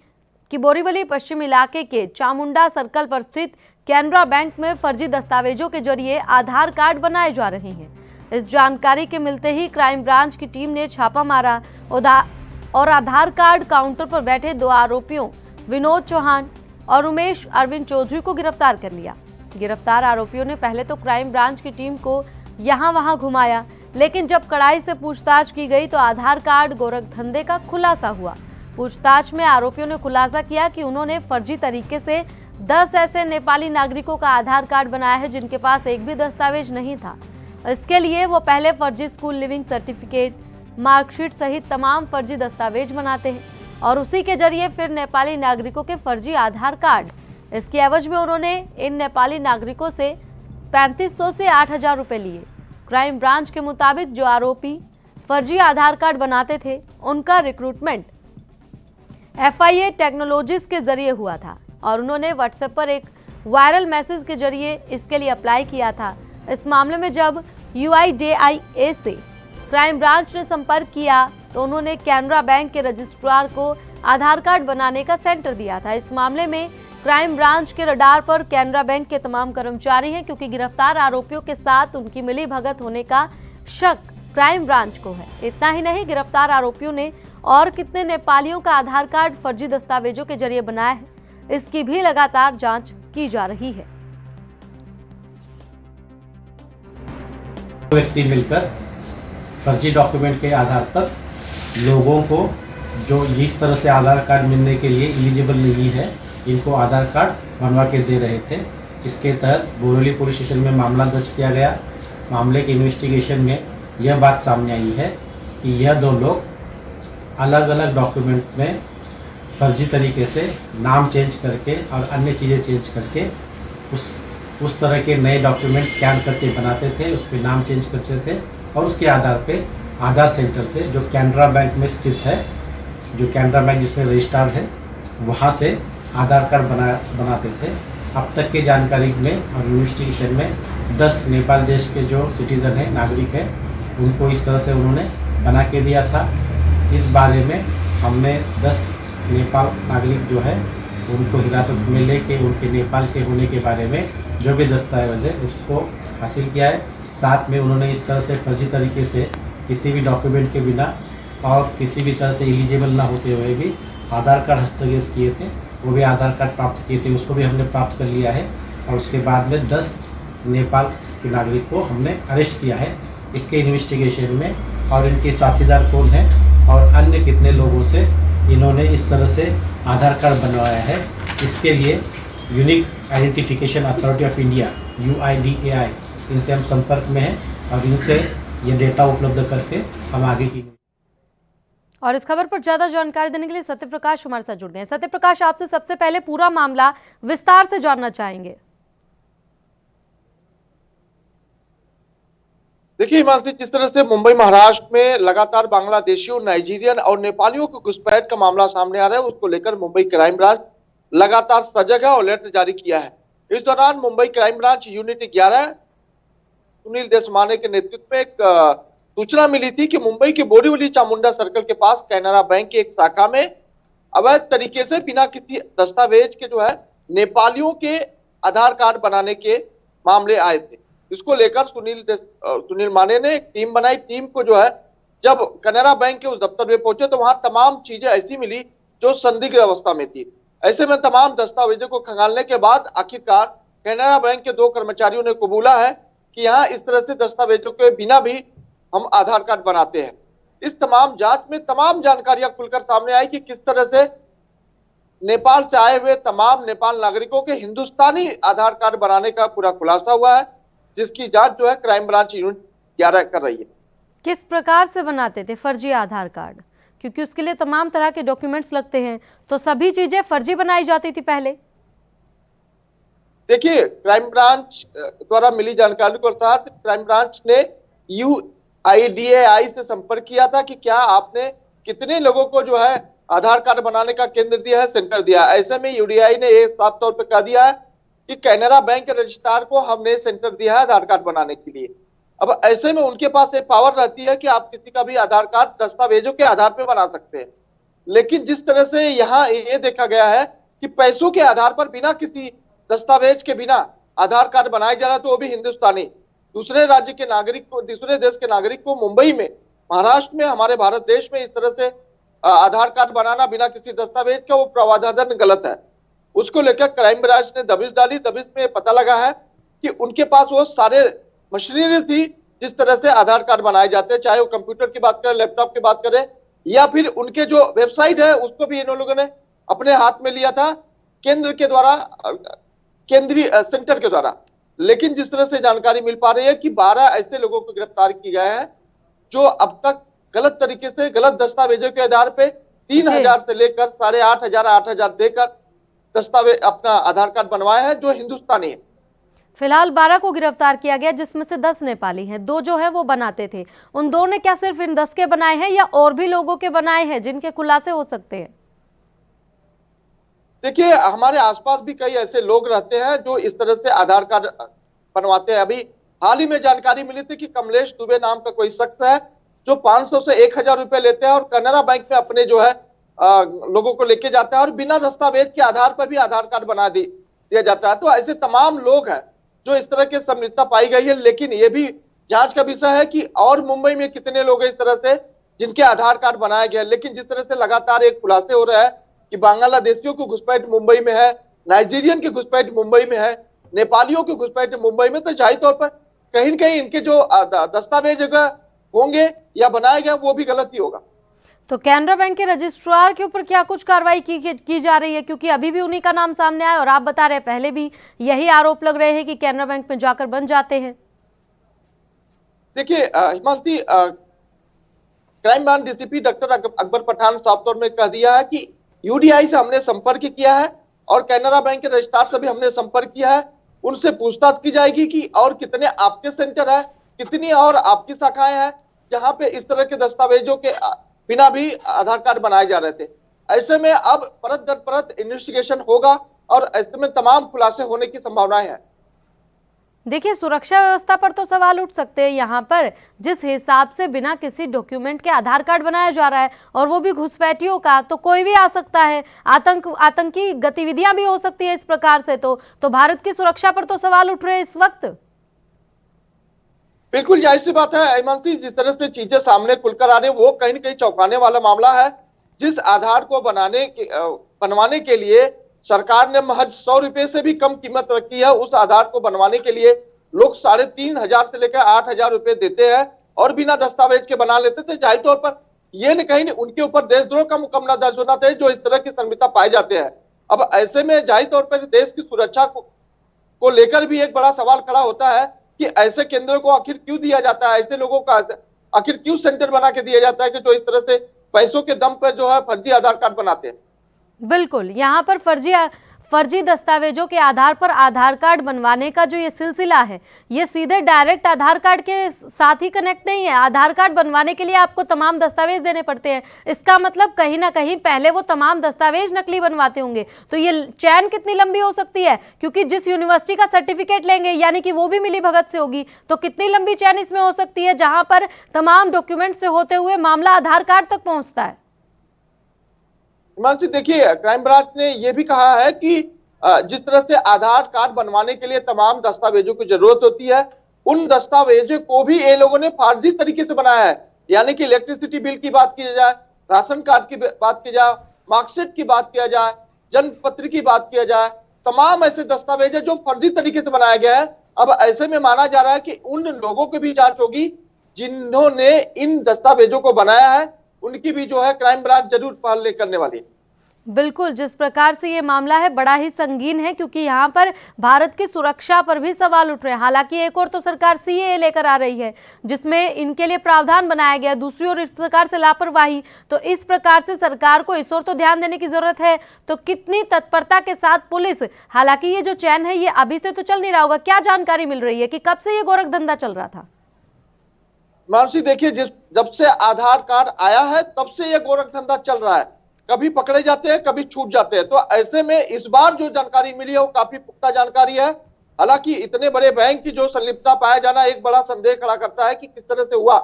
कि बोरीवली पश्चिम इलाके के चामुंडा सर्कल पर स्थित कैनरा बैंक में फर्जी दस्तावेजों के जरिए आधार कार्ड बनाए जा रहे हैं। इस जानकारी के मिलते ही क्राइम ब्रांच की टीम ने छापा मारा और आधार कार्ड काउंटर पर बैठे 2 आरोपियों विनोद चौहान और उमेश अरविंद चौधरी को गिरफ्तार कर लिया। गिरफ्तार आरोपियों ने पहले तो क्राइम ब्रांच की टीम को यहां वहां घुमाया, लेकिन जब कड़ाई से पूछताछ की गई तो आधार कार्ड गोरखधंधे का खुलासा हुआ। पूछताछ में आरोपियों ने खुलासा किया कि उन्होंने फर्जी तरीके से 10 ऐसे नेपाली नागरिकों का आधार कार्ड बनाया है जिनके पास एक भी दस्तावेज नहीं था। इसके लिए वो पहले फर्जी स्कूल लिविंग सर्टिफिकेट, मार्कशीट सहित तमाम फर्जी दस्तावेज बनाते हैं और उसी के जरिए फिर नेपाली नागरिकों के फर्जी आधार कार्ड। इसके एवज में उन्होंने इन नेपाली नागरिकों से 3500 से 8000 रुपए लिए। क्राइम ब्रांच के मुताबिक जो आरोपी फर्जी आधार कार्ड बनाते थे उनका रिक्रूटमेंट FIA टेक्नोलॉजीज के जरिए हुआ था और उन्होंने व्हाट्सएप पर एक वायरल मैसेज के जरिए इसके लिए अप्लाई किया था। इस मामले में जब UIDAI से क्राइम ब्रांच ने संपर्क किया तो उन्होंने कैनरा बैंक के रजिस्ट्रार को आधार कार्ड बनाने का सेंटर दिया था। इस मामले में क्राइम ब्रांच के रडार पर कैनरा बैंक के तमाम कर्मचारी हैं, क्योंकि गिरफ्तार आरोपियों के साथ उनकी मिली भगत होने का शक क्राइम ब्रांच को है। इतना ही नहीं, गिरफ्तार आरोपियों ने और कितने नेपालियों का आधार कार्ड फर्जी दस्तावेजों के जरिए बनाया है, इसकी भी लगातार जांच की जा रही है। व्यक्ति मिलकर फर्जी डॉक्यूमेंट के आधार पर लोगों को जो इस तरह से आधार कार्ड मिलने के लिए एलिजिबल नहीं है, इनको आधार कार्ड बनवा के दे रहे थे। इसके तहत बोरीवली पुलिस स्टेशन में मामला दर्ज किया गया। मामले के इन्वेस्टिगेशन में यह बात सामने आई है कि यह 2 लोग अलग अलग डॉक्यूमेंट में फर्जी तरीके से नाम चेंज करके और अन्य चीज़ें चेंज करके उस तरह के नए डॉक्यूमेंट स्कैन करके बनाते थे, उस पर नाम चेंज करते थे और उसके आधार पे आधार सेंटर से जो कैनरा बैंक में स्थित है, जो कैनरा बैंक जिसमें रजिस्टर्ड है, वहाँ से आधार कार्ड बनाते थे। अब तक की जानकारी में और इन्वेस्टिगेशन में 10 नेपाल देश के जो सिटीज़न हैं, नागरिक हैं, उनको इस तरह से उन्होंने बना के दिया था। इस बारे में हमने 10 नेपाल नागरिक जो है उनको हिरासत में लेके उनके नेपाल के होने के बारे में जो भी दस्तावेज है उसको हासिल किया है। साथ में उन्होंने इस तरह से फर्जी तरीके से किसी भी डॉक्यूमेंट के बिना और किसी भी तरह से एलिजिबल ना होते हुए भी आधार कार्ड हस्तगत किए थे। वो भी आधार कार्ड प्राप्त किए थे, उसको भी हमने प्राप्त कर लिया है और उसके बाद में 10 नेपाल के नागरिक को हमने अरेस्ट किया है। इसके इन्वेस्टिगेशन में और इनके साथीदार कौन हैं और अन्य कितने लोगों से इन्होंने इस तरह से आधार कार्ड बनवाया है। इसके लिए unique identification authority of India UIDAI इनसे हम संपर्क में हैं और इनसे ये डेटा उपलब्ध करके हम आगे की। और इस खबर पर ज्यादा जानकारी देने के लिए सत्यप्रकाश हमारे साथ जुड़ गए हैं। सत्यप्रकाश, आपसे सबसे पहले पूरा मामला विस्तार से जानना चाहेंगे। देखिए हिमांशी, जिस तरह से मुंबई महाराष्ट्र में लगातार बांग्लादेशियों, नाइजीरियन और नेपालियों के घुसपैठ का मामला सामने आ रहा है, उसको लेकर मुंबई क्राइम ब्रांच लगातार सजग है और अलर्ट जारी किया है। इस दौरान Mumbai crime branch unit 11 Sunil Deshmane के नेतृत्व में एक सूचना मिली थी कि मुंबई के बोरीवली चामुंडा सर्कल के पास कैनरा बैंक की एक शाखा में अवैध तरीके से बिना किसी दस्तावेज के नेपालियों के आधार कार्ड बनाने के मामले आए थे। इसको लेकर सुनील माने ने एक टीम बनाई। टीम को जब कैनरा बैंक के उस दफ्तर में पहुंचे तो वहां तमाम चीजें ऐसी मिली जो संदिग्ध अवस्था में थी। ऐसे में तमाम दस्तावेजों को खंगालने के बाद आखिरकार कैनरा बैंक के 2 कर्मचारियों ने कबूला है कि यहाँ इस तरह से दस्तावेजों के बिना भी हम आधार कार्ड बनाते हैं। इस तमाम जांच में तमाम जानकारियां खुलकर सामने आई कि किस तरह से नेपाल से आए हुए तमाम नेपाल नागरिकों के हिंदुस्तानी आधार कार्ड बनाने का पूरा खुलासा हुआ है, जिसकी जांच क्राइम ब्रांच यूनिट 11 कर रही है। किस प्रकार से बनाते थे फर्जी आधार कार्ड? क्योंकि उसके लिए तमाम तरह के डॉक्यूमेंट्स लगते हैं, तो सभी चीजें फर्जी बनाई जाती थी पहले। देखिए, क्राइम ब्रांच द्वारा मिली जानकारी के अनुसार क्राइम ब्रांच ने UIDAI से संपर्क किया था कि क्या आपने कितने लोगों को आधार कार्ड बनाने का केंद्र दिया है, सेंटर दिया है। ऐसे में UDI ने ये साफ तौर पर कह दिया है कि कैनरा बैंक के रजिस्ट्रार को हमने सेंटर दिया है आधार कार्ड बनाने के लिए। अब ऐसे में उनके पास एक पावर रहती है कि आप किसी का भी आधार कार्ड दस्तावेजों के आधार पर बना सकते हैं। लेकिन जिस तरह से यहाँ ये देखा गया है कि पैसों के आधार पर बिना किसी दस्तावेज के बिना आधार कार्ड बनाया जा रहा है, तो वो भी हिंदुस्तानी, दूसरे राज्य के नागरिक को, दूसरे देश के नागरिक को मुंबई में, महाराष्ट्र में, हमारे भारत देश में इस तरह से आधार कार्ड बनाना बिना किसी दस्तावेज का, वो प्रावधान गलत है। उसको लेकर क्राइम ब्रांच ने दबिश डाली। दबिश में पता लगा है कि उनके पास वो सारे मशीनरी थी जिस तरह से आधार कार्ड बनाए जाते हैं, चाहे वो कंप्यूटर की बात करें, लैपटॉप की बात करें, या फिर उनके जो वेबसाइट है उसको भी इन लोगों ने अपने हाथ में लिया था केंद्र के द्वारा, केंद्रीय सेंटर के द्वारा। लेकिन जिस तरह से जानकारी मिल पा रही है कि 12 ऐसे लोगों को गिरफ्तार किया गया है जो अब तक गलत तरीके से, गलत दस्तावेजों के आधार पे 3000 से लेकर 8500, 8000 देकर दस्तावेज अपना आधार कार्ड बनवाया है जो हिंदुस्तानी है। फिलहाल 12 को गिरफ्तार किया गया, जिसमें से 10 नेपाली हैं। 2 जो है वो बनाते थे। उन 2 ने क्या सिर्फ इन 10 के बनाए हैं या और भी लोगों के बनाए हैं जिनके खुलासे हो सकते हैं? देखिए, हमारे आसपास भी कई ऐसे लोग रहते हैं जो इस तरह से आधार कार्ड बनवाते हैं। अभी हाल ही में जानकारी मिली थी कि कमलेश दुबे नाम का कोई शख्स है जो 500 से 1000 रुपए लेते हैं और कैनरा बैंक में अपने लोगों को लेके जाता है और बिना दस्तावेज के आधार पर भी आधार कार्ड बना दिया जाता है। तो ऐसे तमाम लोग हैं जो इस तरह की संलिप्तता पाई गई है। लेकिन ये भी जांच का विषय है कि और मुंबई में कितने लोग हैं इस तरह से जिनके आधार कार्ड बनाए गए। लेकिन जिस तरह से लगातार एक खुलासे हो रहा है कि बांग्लादेशियों की घुसपैठ मुंबई में है, नाइजीरियन की घुसपैठ मुंबई में है, नेपालियों की घुसपैठ मुंबई में, तो जाहिर तौर पर कहीं न कहीं इनके जो दस्तावेज होंगे या बनाए गए वो भी गलत ही होगा। तो कैनरा बैंक के रजिस्ट्रार के ऊपर क्या कुछ कार्रवाई की जा रही है? क्योंकि अभी भी उन्हीं का नाम सामने आया और आप बता रहे हैं पहले भी यही आरोप लग रहे हैं कि कैनरा बैंक में जाकर बन जाते हैं। देखिए Himanshi, crime branch DCP doctor Akbar Pathan साफ तौर में कह दिया है कि UDI से हमने संपर्क किया है और कैनरा बैंक के रजिस्ट्रार से भी हमने संपर्क किया है। उनसे पूछताछ की जाएगी कि और कितने आपके सेंटर है, कितनी और आपकी शाखाएं हैं जहां पे इस तरह के दस्तावेजों के बिना भी आधार कार्ड बनाए जा रहे थे। ऐसे में अब परत दर परत इन्वेस्टिगेशन होगा और ऐसे में तमाम खुलासे होने की संभावनाएं हैं। देखिए, सुरक्षा व्यवस्था पर तो सवाल उठ सकते हैं यहाँ पर। जिस हिसाब से बिना किसी डॉक्यूमेंट के आधार कार्ड बनाया जा रहा है और वो भी घुसपैठियों का, तो कोई भी आ सकता है, आतंकी गतिविधियां भी हो सकती है इस प्रकार से। तो भारत की सुरक्षा पर तो सवाल उठ रहे हैं इस वक्त। बिल्कुल जाहिर सी बात है हिमांशी, जिस तरह से चीजें सामने खुलकर आ रही है वो कहीं न कहीं चौंकाने वाला मामला है। जिस आधार को बनवाने के लिए सरकार ने महज 100 रुपए से भी कम कीमत रखी है, उस आधार को बनवाने के लिए लोग 3500 से लेकर 8000 रुपए देते हैं और बिना दस्तावेज के बना लेते थे। जाहिर तौर पर ये न कहीं उनके ऊपर देशद्रोह का मुकदमा दर्ज होना चाहिए जो इस तरह की संहिता पाए जाते हैं। अब ऐसे में जाहिर तौर पर देश की सुरक्षा को लेकर भी एक बड़ा सवाल खड़ा होता है कि ऐसे केंद्रों को आखिर क्यों दिया जाता है, ऐसे लोगों का आखिर क्यों सेंटर बना के दिया जाता है कि जो इस तरह से पैसों के दम पर जो है फर्जी आधार कार्ड बनाते हैं। बिल्कुल, यहाँ पर फर्जी दस्तावेजों के आधार पर आधार कार्ड बनवाने का जो ये सिलसिला है, ये सीधे डायरेक्ट आधार कार्ड के साथ ही कनेक्ट नहीं है। आधार कार्ड बनवाने के लिए आपको तमाम दस्तावेज देने पड़ते हैं। इसका मतलब कहीं ना कहीं पहले वो तमाम दस्तावेज नकली बनवाते होंगे। तो ये चैन कितनी लंबी हो सकती है, क्योंकि जिस यूनिवर्सिटी का सर्टिफिकेट लेंगे यानी कि वो भी मिली भगत से होगी, तो कितनी लंबी चैन इसमें हो सकती है जहां पर तमाम डॉक्यूमेंट से होते हुए मामला आधार कार्ड तक पहुंचता है। हिमांशु, देखिए क्राइम ब्रांच ने यह भी कहा है कि जिस तरह से आधार कार्ड बनवाने के लिए तमाम दस्तावेजों की जरूरत होती है, उन दस्तावेजों को भी ये लोगों ने फर्जी तरीके से बनाया है। यानी कि इलेक्ट्रिसिटी बिल की बात की जाए, राशन कार्ड की बात की जाए, मार्कशीट की बात किया जाए, जन्म पत्र की बात किया जाए, तमाम ऐसे दस्तावेज जो फर्जी तरीके से बनाया गया है। अब ऐसे में माना जा रहा है कि उन लोगों की भी जांच होगी जिन्होंने इन दस्तावेजों को बनाया है, उनकी भी जो है क्राइम ब्रांच जरूर पहल करने वाली है। बिल्कुल, जिस प्रकार से ये मामला है बड़ा ही संगीन है, क्योंकि यहाँ पर भारत की सुरक्षा पर भी सवाल उठ रहे हैं। हालांकि एक और तो सरकार सीएए लेकर आ रही है जिसमें इनके लिए प्रावधान बनाया गया, दूसरी ओर इस प्रकार से लापरवाही। तो इस प्रकार से सरकार को इस ओर तो ध्यान देने की जरूरत है। तो कितनी तत्परता के साथ पुलिस, हालांकि ये जो चैन है ये अभी से तो चल नहीं रहा होगा, क्या जानकारी मिल रही है कि कब से ये गोरख धंधा चल रहा था? मानसी, देखिए जब से आधार कार्ड आया है तब से ये गोरख धंधा चल रहा है। कभी पकड़े जाते हैं, कभी छूट जाते हैं। तो ऐसे में इस बार जो जानकारी मिली है वो काफी पुख्ता जानकारी है। हालांकि इतने बड़े बैंक की जो संलिप्तता पाया जाना एक बड़ा संदेह खड़ा करता है कि किस तरह से हुआ।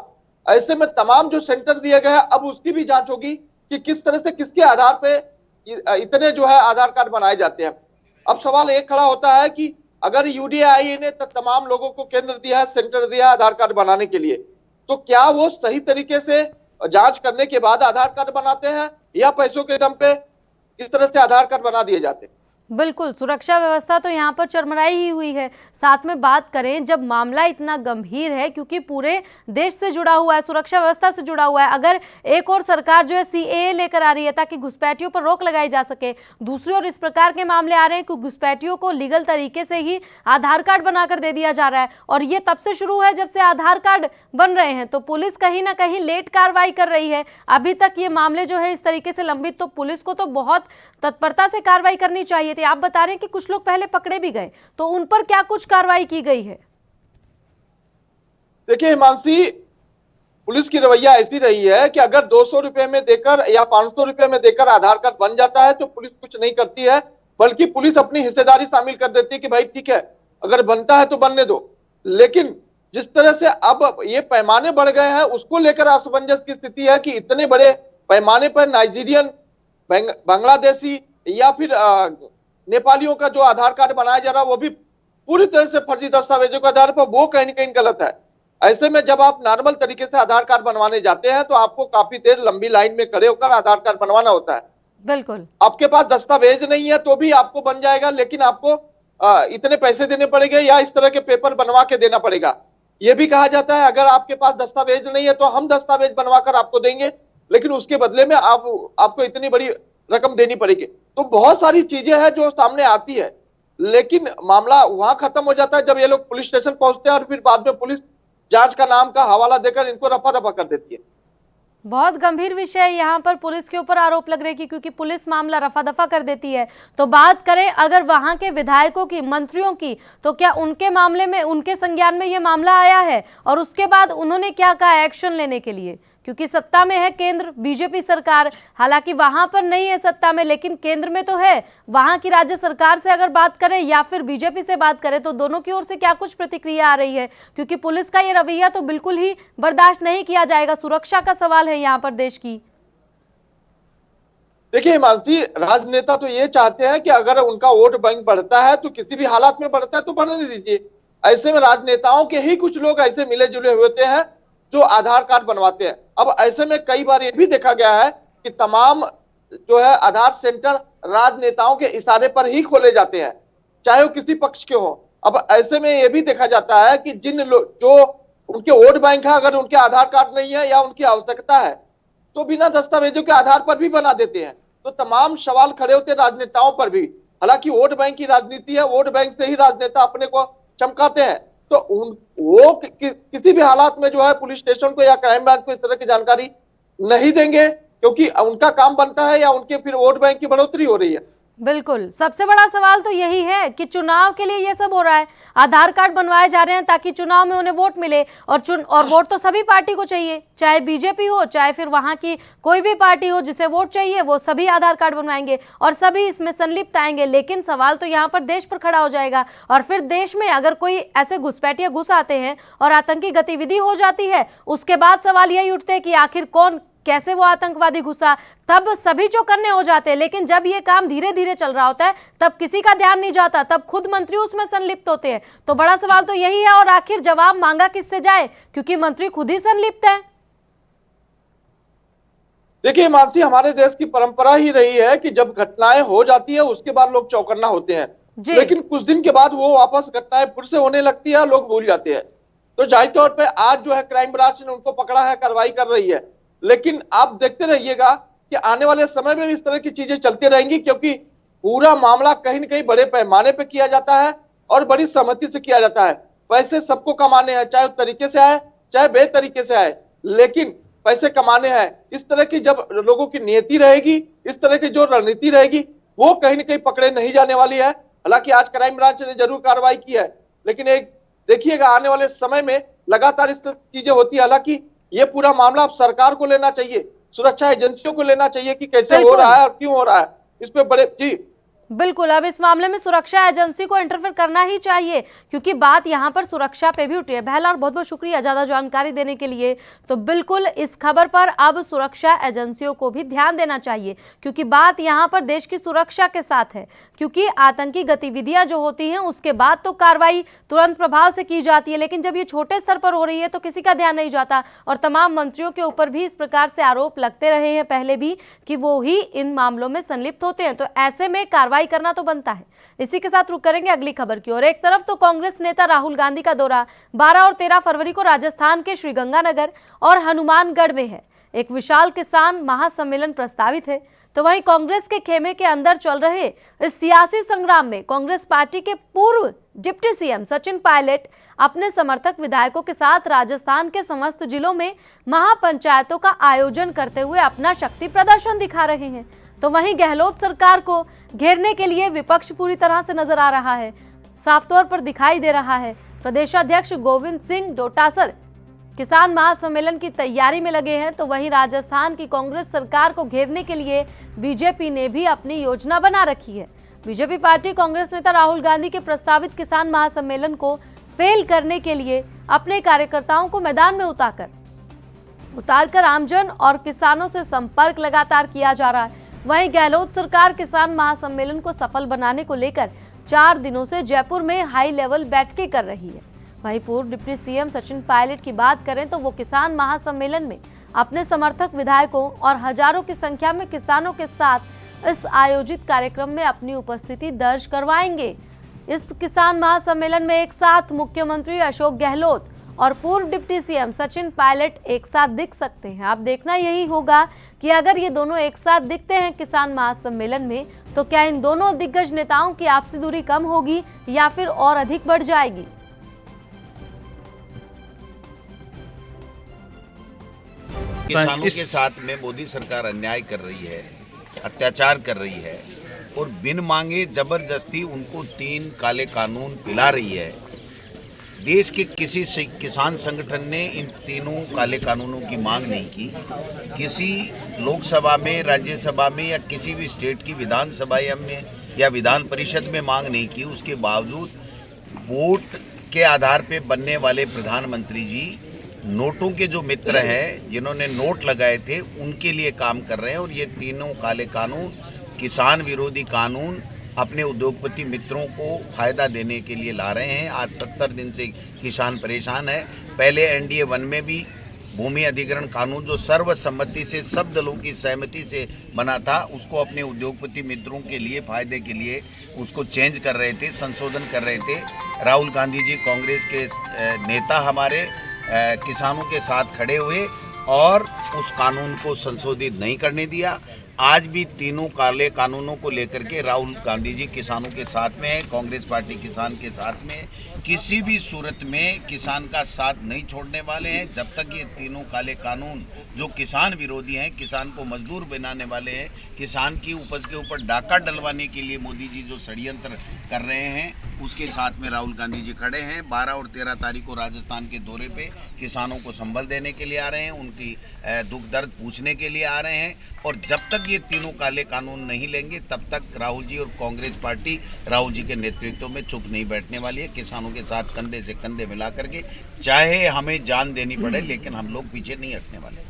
ऐसे में तमाम जो सेंटर दिए गए हैं अब उसकी भी जांच होगी कि किस तरह से किसके आधार पे इतने जो है आधार कार्ड बनाए जाते हैं। अब सवाल एक खड़ा होता है कि अगर यूडीआई ने तमाम लोगों को केंद्र दिया है, सेंटर दिया है आधार कार्ड बनाने के लिए, तो क्या वो सही तरीके से जांच करने के बाद आधार कार्ड बनाते हैं या पैसों के दम पे इस तरह से आधार कार्ड बना दिए जाते हैं? बिल्कुल, सुरक्षा व्यवस्था तो यहाँ पर चरमराई ही हुई है। साथ में बात करें, जब मामला इतना गंभीर है क्योंकि पूरे देश से जुड़ा हुआ है, सुरक्षा व्यवस्था से जुड़ा हुआ है, अगर एक और सरकार जो है सीएए लेकर आ रही है ताकि घुसपैठियों पर रोक लगाई जा सके, दूसरी ओर इस प्रकार के मामले आ रहे हैं कि घुसपैठियों को लीगल तरीके से ही आधार कार्ड बनाकर दे दिया जा रहा है। और ये तब से शुरू है जब से आधार कार्ड बन रहे हैं। तो पुलिस कहीं ना कहीं लेट कार्रवाई कर रही है। अभी तक ये मामले जो है इस तरीके से लंबित, तो पुलिस को तो बहुत तत्परता से कार्रवाई करनी चाहिए थी। आप बता रहे हैं कि कुछ लोग पहले पकड़े भी गए, तो उन पर क्या कुछ कार्रवाई की गई है? देखिए हिमांशी, पुलिस की रवैया ऐसी रही है कि अगर 200 रुपए में देकर या 500 रुपए में देकर आधार कार्ड बन जाता है तो पुलिस कुछ नहीं करती है, बल्कि पुलिस अपनी हिस्सेदारी शामिल कर देती है कि भाई ठीक है, अगर बनता है तो बनने दो। लेकिन जिस तरह से अब ये पैमाने बढ़ गए हैं उसको लेकर असमंजस की स्थिति है कि इतने बड़े पैमाने पर नाइजीरियन, बांग्लादेशी या फिर नेपालियों का जो आधार कार्ड बनाया जा रहा है वो भी पूरी तरह से फर्जी दस्तावेजों के आधार पर, वो कहीं ना कहीं गलत है। ऐसे में जब आप नॉर्मल तरीके से आधार कार्ड बनवाने जाते हैं तो आपको काफी देर लंबी लाइन में खड़े होकर आधार कार्ड बनवाना होता है। बिल्कुल, आपके पास दस्तावेज नहीं है तो भी आपको बन जाएगा, लेकिन आपको इतने पैसे देने पड़ेंगे या इस तरह के पेपर बनवा के देना पड़ेगा। यह भी कहा जाता है अगर आपके पास दस्तावेज नहीं है तो हम दस्तावेज बनवा कर आपको देंगे, लेकिन उसके बदले में आपको इतनी बड़ी रकम देनी पड़ेगी। तो बहुत सारी चीजें हैं जो सामने आती है, लेकिन मामला वहां खत्म हो जाता है जब ये लोग पुलिस स्टेशन पहुंचते हैं और फिर बाद में पुलिस जांच का नाम का हवाला देकर इनको रफा दफा कर देती है। बहुत गंभीर विषय है। यहाँ पर पुलिस के ऊपर आरोप लग रहे हैं क्योंकि पुलिस मामला रफा दफा कर देती है। तो बात करें अगर वहां के विधायकों की, मंत्रियों की, तो क्या उनके मामले में, उनके संज्ञान में ये मामला आया है और उसके बाद उन्होंने क्या कहा एक्शन लेने के लिए? क्योंकि सत्ता में है केंद्र बीजेपी सरकार, हालांकि वहां पर नहीं है सत्ता में, लेकिन केंद्र में तो है। वहां की राज्य सरकार से अगर बात करें या फिर बीजेपी से बात करें तो दोनों की ओर से क्या कुछ प्रतिक्रिया आ रही है? क्योंकि पुलिस का ये रवैया तो बिल्कुल ही बर्दाश्त नहीं किया जाएगा। सुरक्षा का सवाल है यहाँ पर देश की। देखिए हिमांशी, राजनेता तो ये चाहते हैं कि अगर उनका वोट बैंक बढ़ता है तो किसी भी हालात में बढ़ता है तो बढ़ने दीजिए। ऐसे में राजनेताओं के ही कुछ लोग ऐसे मिले जुले होते हैं जो आधार कार्ड बनवाते हैं। अब ऐसे में कई बार ये भी देखा गया है कि तमाम जो है आधार सेंटर राजनेताओं के इशारे पर ही खोले जाते हैं, चाहे वो किसी पक्ष के हो। अब ऐसे में ये भी देखा जाता है कि जिन लोग जो उनके वोट बैंक है, अगर उनके आधार कार्ड नहीं है या उनकी आवश्यकता है तो बिना दस्तावेजों के आधार पर भी बना देते हैं। तो तमाम सवाल खड़े होते हैं राजनेताओं पर भी। हालांकि वोट बैंक की राजनीति है, वोट बैंक से ही राजनेता अपने को चमकाते हैं। तो वो किसी भी हालात में जो है पुलिस स्टेशन को या क्राइम ब्रांच को इस तरह की जानकारी नहीं देंगे, क्योंकि उनका काम बनता है या उनके फिर वोट बैंक की बढ़ोतरी हो रही है। बिल्कुल, सबसे बड़ा सवाल तो यही है कि चुनाव के लिए ये सब हो रहा है, आधार कार्ड बनवाए जा रहे हैं ताकि चुनाव में उन्हें वोट मिले, और वोट तो सभी पार्टी को चाहिए, चाहे बीजेपी हो चाहे फिर वहां की कोई भी पार्टी हो, जिसे वोट चाहिए वो सभी आधार कार्ड बनवाएंगे और सभी इसमें संलिप्त आएंगे। लेकिन सवाल तो यहाँ पर देश पर खड़ा हो जाएगा, और फिर देश में अगर कोई ऐसे घुसपैठिया घुस आते हैं और आतंकी गतिविधि हो जाती है, उसके बाद सवाल यही उठते हैं कि आखिर कौन, कैसे वो आतंकवादी घुसा, तब सभी चौकन्ने हो जाते हैं। लेकिन जब ये काम धीरे धीरे चल रहा होता है तब किसी का ध्यान नहीं जाता, तब खुद मंत्री उसमें संलिप्त होते हैं। तो बड़ा सवाल तो यही है, और आखिर जवाब मांगा किससे जाए, क्योंकि मंत्री खुद ही संलिप्त है। देखिए मानसी, हमारे देश की परंपरा ही रही है कि जब घटनाएं हो जाती है उसके बाद लोग चौकन्ना होते हैं, लेकिन कुछ दिन के बाद वो वापस घटनाएं फिर से होने लगती है, लोग भूल जाते हैं। तो जाहिर तौर पर आज जो है क्राइम ब्रांच ने उनको पकड़ा है, कार्रवाई कर रही है, लेकिन आप देखते रहिएगा कि आने वाले समय में भी इस तरह की चीजें चलती रहेंगी, क्योंकि पूरा मामला कहीं न कहीं बड़े पैमाने पे किया जाता है और बड़ी सहमति से किया जाता है। पैसे सबको कमाने हैं, चाहे उस तरीके से आए चाहे बेतरीके से आए, लेकिन पैसे कमाने हैं। इस तरह की जब लोगों की नियति रहेगी, इस तरह की जो रणनीति रहेगी, वो कहीं न कहीं पकड़े नहीं जाने वाली है। हालांकि आज क्राइम ब्रांच ने जरूर कार्रवाई की है, लेकिन एक देखिएगा आने वाले समय में लगातार इस तरह की चीजें होती है। हालांकि ये पूरा मामला अब सरकार को लेना चाहिए, सुरक्षा एजेंसियों को लेना चाहिए कि कैसे हो रहा है और क्यों हो रहा है। इस पे बड़े जी बिल्कुल, अब इस मामले में सुरक्षा एजेंसी को इंटरफेयर करना ही चाहिए, क्योंकि बात यहाँ पर सुरक्षा पे भी उठी है। बहला, और बहुत बहुत शुक्रिया ज्यादा जानकारी देने के लिए। तो बिल्कुल इस खबर पर अब सुरक्षा एजेंसियों को भी ध्यान देना चाहिए, क्योंकि बात यहाँ पर देश की सुरक्षा के साथ है। क्योंकि आतंकी गतिविधियां जो होती हैं उसके बाद तो कार्रवाई तुरंत प्रभाव से की जाती है, लेकिन जब ये छोटे स्तर पर हो रही है तो किसी का ध्यान नहीं जाता। और तमाम मंत्रियों के ऊपर भी इस प्रकार से आरोप लगते रहे हैं पहले भी कि वो ही इन मामलों में संलिप्त होते हैं। तो ऐसे में कार्रवाई करना तो बनता है। इसी के साथ रुक करेंगे अगली खबर की ओर। एक तरफ तो कांग्रेस नेता राहुल गांधी का दौरा 12 और 13 फरवरी को राजस्थान के श्रीगंगानगर और हनुमानगढ़ में है। एक विशाल किसान महासम्मेलन प्रस्तावित है, तो वहीं कांग्रेस के खेमे के अंदर चल रहे इस सियासी संग्राम में कांग्रेस पार्टी के पूर्व डिप्टी सीएम सचिन पायलट अपने समर्थक विधायकों के साथ राजस्थान के समस्त जिलों में महापंचायतों का आयोजन करते हुए अपना शक्ति प्रदर्शन दिखा रहे हैं। तो वहीं गहलोत सरकार को घेरने के लिए विपक्ष पूरी तरह से नजर आ रहा है, साफ तौर पर दिखाई दे रहा है। प्रदेशाध्यक्ष गोविंद सिंह डोटासर किसान महासम्मेलन की तैयारी में लगे हैं, तो वहीं राजस्थान की कांग्रेस सरकार को घेरने के लिए बीजेपी ने भी अपनी योजना बना रखी है। बीजेपी पार्टी कांग्रेस नेता राहुल गांधी के प्रस्तावित किसान महासम्मेलन को फेल करने के लिए अपने कार्यकर्ताओं को मैदान में उतारकर आमजन और किसानों से संपर्क लगातार किया जा रहा है। वहीं गहलोत सरकार किसान महासम्मेलन को सफल बनाने को लेकर 4 दिनों से जयपुर में हाई लेवल बैठकें कर रही है। वहीं पूर्व डिप्टी सीएम सचिन पायलट की बात करें तो वो किसान महासम्मेलन में अपने समर्थक विधायकों और हजारों की संख्या में किसानों के साथ इस आयोजित कार्यक्रम में अपनी उपस्थिति दर्ज करवाएंगे। इस किसान महासम्मेलन में एक साथ मुख्यमंत्री अशोक गहलोत और पूर्व डिप्टी सीएम सचिन पायलट एक साथ दिख सकते हैं। अब देखना यही होगा कि अगर ये दोनों एक साथ दिखते हैं किसान महासम्मेलन में, तो क्या इन दोनों दिग्गज नेताओं की आपसी दूरी कम होगी या फिर और अधिक बढ़ जाएगी। किसानों के साथ में मोदी सरकार अन्याय कर रही है, अत्याचार कर रही है और बिन मांगे जबरदस्ती उनको 3 काले कानून पिला रही है। देश के किसी किसान संगठन ने इन तीनों काले कानूनों की मांग नहीं की। किसी लोकसभा में, राज्यसभा में या किसी भी स्टेट की विधानसभा में या विधान परिषद में मांग नहीं की। उसके बावजूद वोट के आधार पे बनने वाले प्रधानमंत्री जी नोटों के जो मित्र हैं, जिन्होंने नोट लगाए थे, उनके लिए काम कर रहे हैं। और ये तीनों काले कानून, किसान विरोधी कानून, अपने उद्योगपति मित्रों को फायदा देने के लिए ला रहे हैं। आज 70 दिन से किसान परेशान है। पहले NDA 1 में भी भूमि अधिग्रहण कानून जो सर्वसम्मति से, सब दलों की सहमति से बना था, उसको अपने उद्योगपति मित्रों के लिए, फायदे के लिए उसको चेंज कर रहे थे, संशोधन कर रहे थे। राहुल गांधी जी कांग्रेस के नेता हमारे किसानों के साथ खड़े हुए और उस कानून को संशोधित नहीं करने दिया। आज भी तीनों काले कानूनों को लेकर के राहुल गांधी जी किसानों के साथ में है, कांग्रेस पार्टी किसान के साथ में। किसी भी सूरत में किसान का साथ नहीं छोड़ने वाले हैं जब तक ये तीनों काले कानून जो किसान विरोधी हैं, किसान को मजदूर बनाने वाले हैं, किसान की उपज के ऊपर डाका डलवाने के लिए मोदी जी जो षड्यंत्र कर रहे हैं, उसके साथ में राहुल गांधी जी खड़े हैं। 12 और 13 तारीख को राजस्थान के दौरे पे किसानों को संबल देने के लिए आ रहे हैं, उनकी दुख दर्द पूछने के लिए आ रहे हैं। और जब तक ये तीनों काले कानून नहीं लेंगे तब तक राहुल जी और कांग्रेस पार्टी राहुल जी के नेतृत्व में चुप नहीं बैठने वाली है। किसानों के साथ कंधे से कंधे मिला करके चाहे हमें जान देनी पड़े, लेकिन हम लोग पीछे नहीं हटने वाले।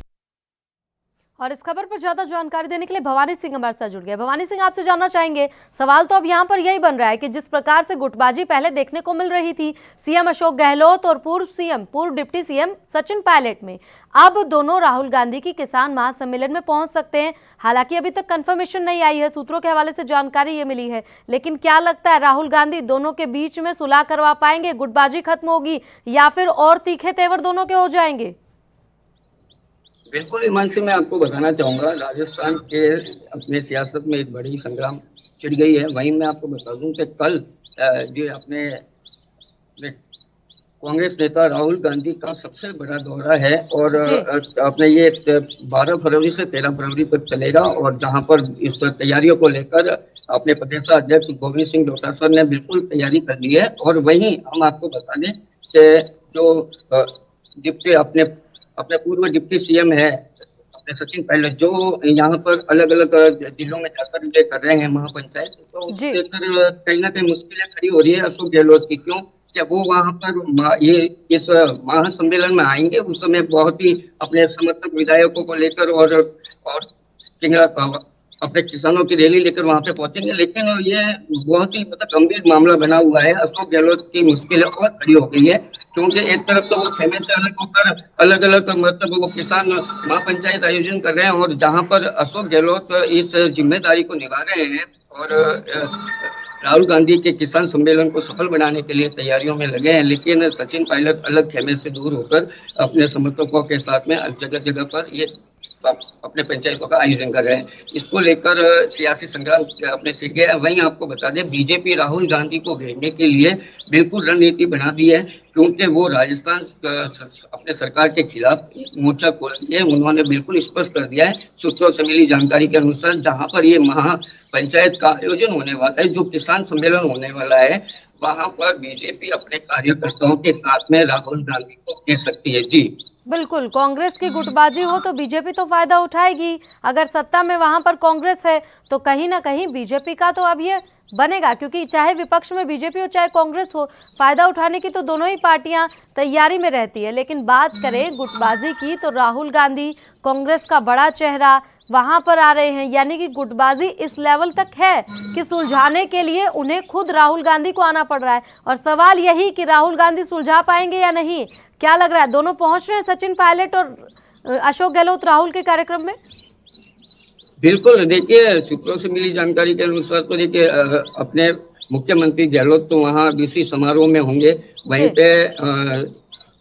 और इस खबर पर ज्यादा जानकारी देने के लिए भवानी सिंह हमारे साथ जुड़ गए। भवानी सिंह, आपसे जानना चाहेंगे, सवाल तो अब यहाँ पर यही बन रहा है कि जिस प्रकार से गुटबाजी पहले देखने को मिल रही थी सीएम अशोक गहलोत और पूर्व डिप्टी सीएम सचिन पायलट में, अब दोनों राहुल गांधी की किसान महासम्मेलन में पहुंच सकते हैं। हालांकि अभी तक कंफर्मेशन नहीं आई है, सूत्रों के हवाले से जानकारी ये मिली है, लेकिन क्या लगता है राहुल गांधी दोनों के बीच में सुलह करवा पाएंगे, गुटबाजी खत्म होगी या फिर और तीखे तेवर दोनों के हो जाएंगे? बिल्कुल हिमांशु, मैं आपको बताना चाहूँगा, राजस्थान के अपने सियासत में एक बड़ी संग्राम छिड़ गई है। वहीं मैं आपको बता दूं कि कल जो अपने कांग्रेस नेता राहुल गांधी का सबसे बड़ा दौरा है और अपने ये 12 फरवरी से 13 फरवरी तक चलेगा। और जहां पर इस तैयारियों को लेकर अपने प्रदेश अध्यक्ष गोविंद सिंह डोटासरा ने बिल्कुल तैयारी कर ली है। और वहीं हम आपको बता दें कि जो डिप्टी अपने पूर्व डिप्टी सीएम है अपने सचिन पायलट, जो यहाँ पर अलग अलग जिलों में जाकर ये कर रहे हैं महापंचायत, तो कहीं ना कहीं मुश्किलें खड़ी हो रही है अशोक गहलोत की। क्यों? क्या वो वहाँ पर ये इस महासम्मेलन में आएंगे, उस समय बहुत ही अपने समर्थक विधायकों को लेकर और अपने किसानों की रैली लेकर वहां पे पहुंचेंगे। लेकिन ये बहुत ही गंभीर मामला बना हुआ है। अशोक गहलोत की मुश्किलें और खड़ी हो गई है, क्योंकि एक तरफ तो वो खेमे से अलग होकर अलग अलग वो किसान महापंचायत आयोजन कर रहे हैं और जहां पर अशोक गहलोत इस जिम्मेदारी को निभा रहे हैं और राहुल गांधी के किसान सम्मेलन को सफल बनाने के लिए तैयारियों में लगे हैं। लेकिन सचिन पायलट अलग खेमे से दूर होकर अपने समर्थकों के साथ में जगह जगह पर ये अपने पंचायतों का आयोजन कर रहे हैं। इसको लेकर सियासी संग्राम अपने सीख गया। वहीं आपको बता दें, बीजेपी राहुल गांधी को घेरने के लिए बिल्कुल रणनीति बना दी है, क्योंकि वो राजस्थान अपने सरकार के खिलाफ मोर्चा खोल दिए। उन्होंने बिल्कुल स्पष्ट कर दिया है, सूत्रों से मिली जानकारी के अनुसार, जहां पर ये महापंचायत का आयोजन होने वाला है, जो किसान सम्मेलन होने वाला है, वहां पर बीजेपी अपने कार्यकर्ताओं के साथ में राहुल गांधी को घेर सकती है। जी बिल्कुल, कांग्रेस की गुटबाजी हो तो बीजेपी तो फायदा उठाएगी। अगर सत्ता में वहां पर कांग्रेस है तो कहीं ना कहीं बीजेपी का तो अब ये बनेगा, क्योंकि चाहे विपक्ष में बीजेपी हो चाहे कांग्रेस हो, फायदा उठाने की तो दोनों ही पार्टियां तैयारी में रहती है। लेकिन बात करें गुटबाजी की तो राहुल गांधी कांग्रेस का बड़ा चेहरा वहां पर आ रहे हैं, यानी कि गुटबाजी इस लेवल तक है कि सुलझाने के लिए उन्हें खुद राहुल गांधी को आना पड़ रहा है। और सवाल यही कि राहुल गांधी सुलझा पाएंगे या नहीं, क्या लग रहा है? दोनों पहुंच रहे हैं, सचिन पायलट और अशोक गहलोत राहुल के कार्यक्रम में? बिल्कुल, देखिए सूत्रों से मिली जानकारी के अनुसार तो देखिए अपने मुख्यमंत्री गहलोत तो वहाँ बीसी समारोह में होंगे। वहीं पे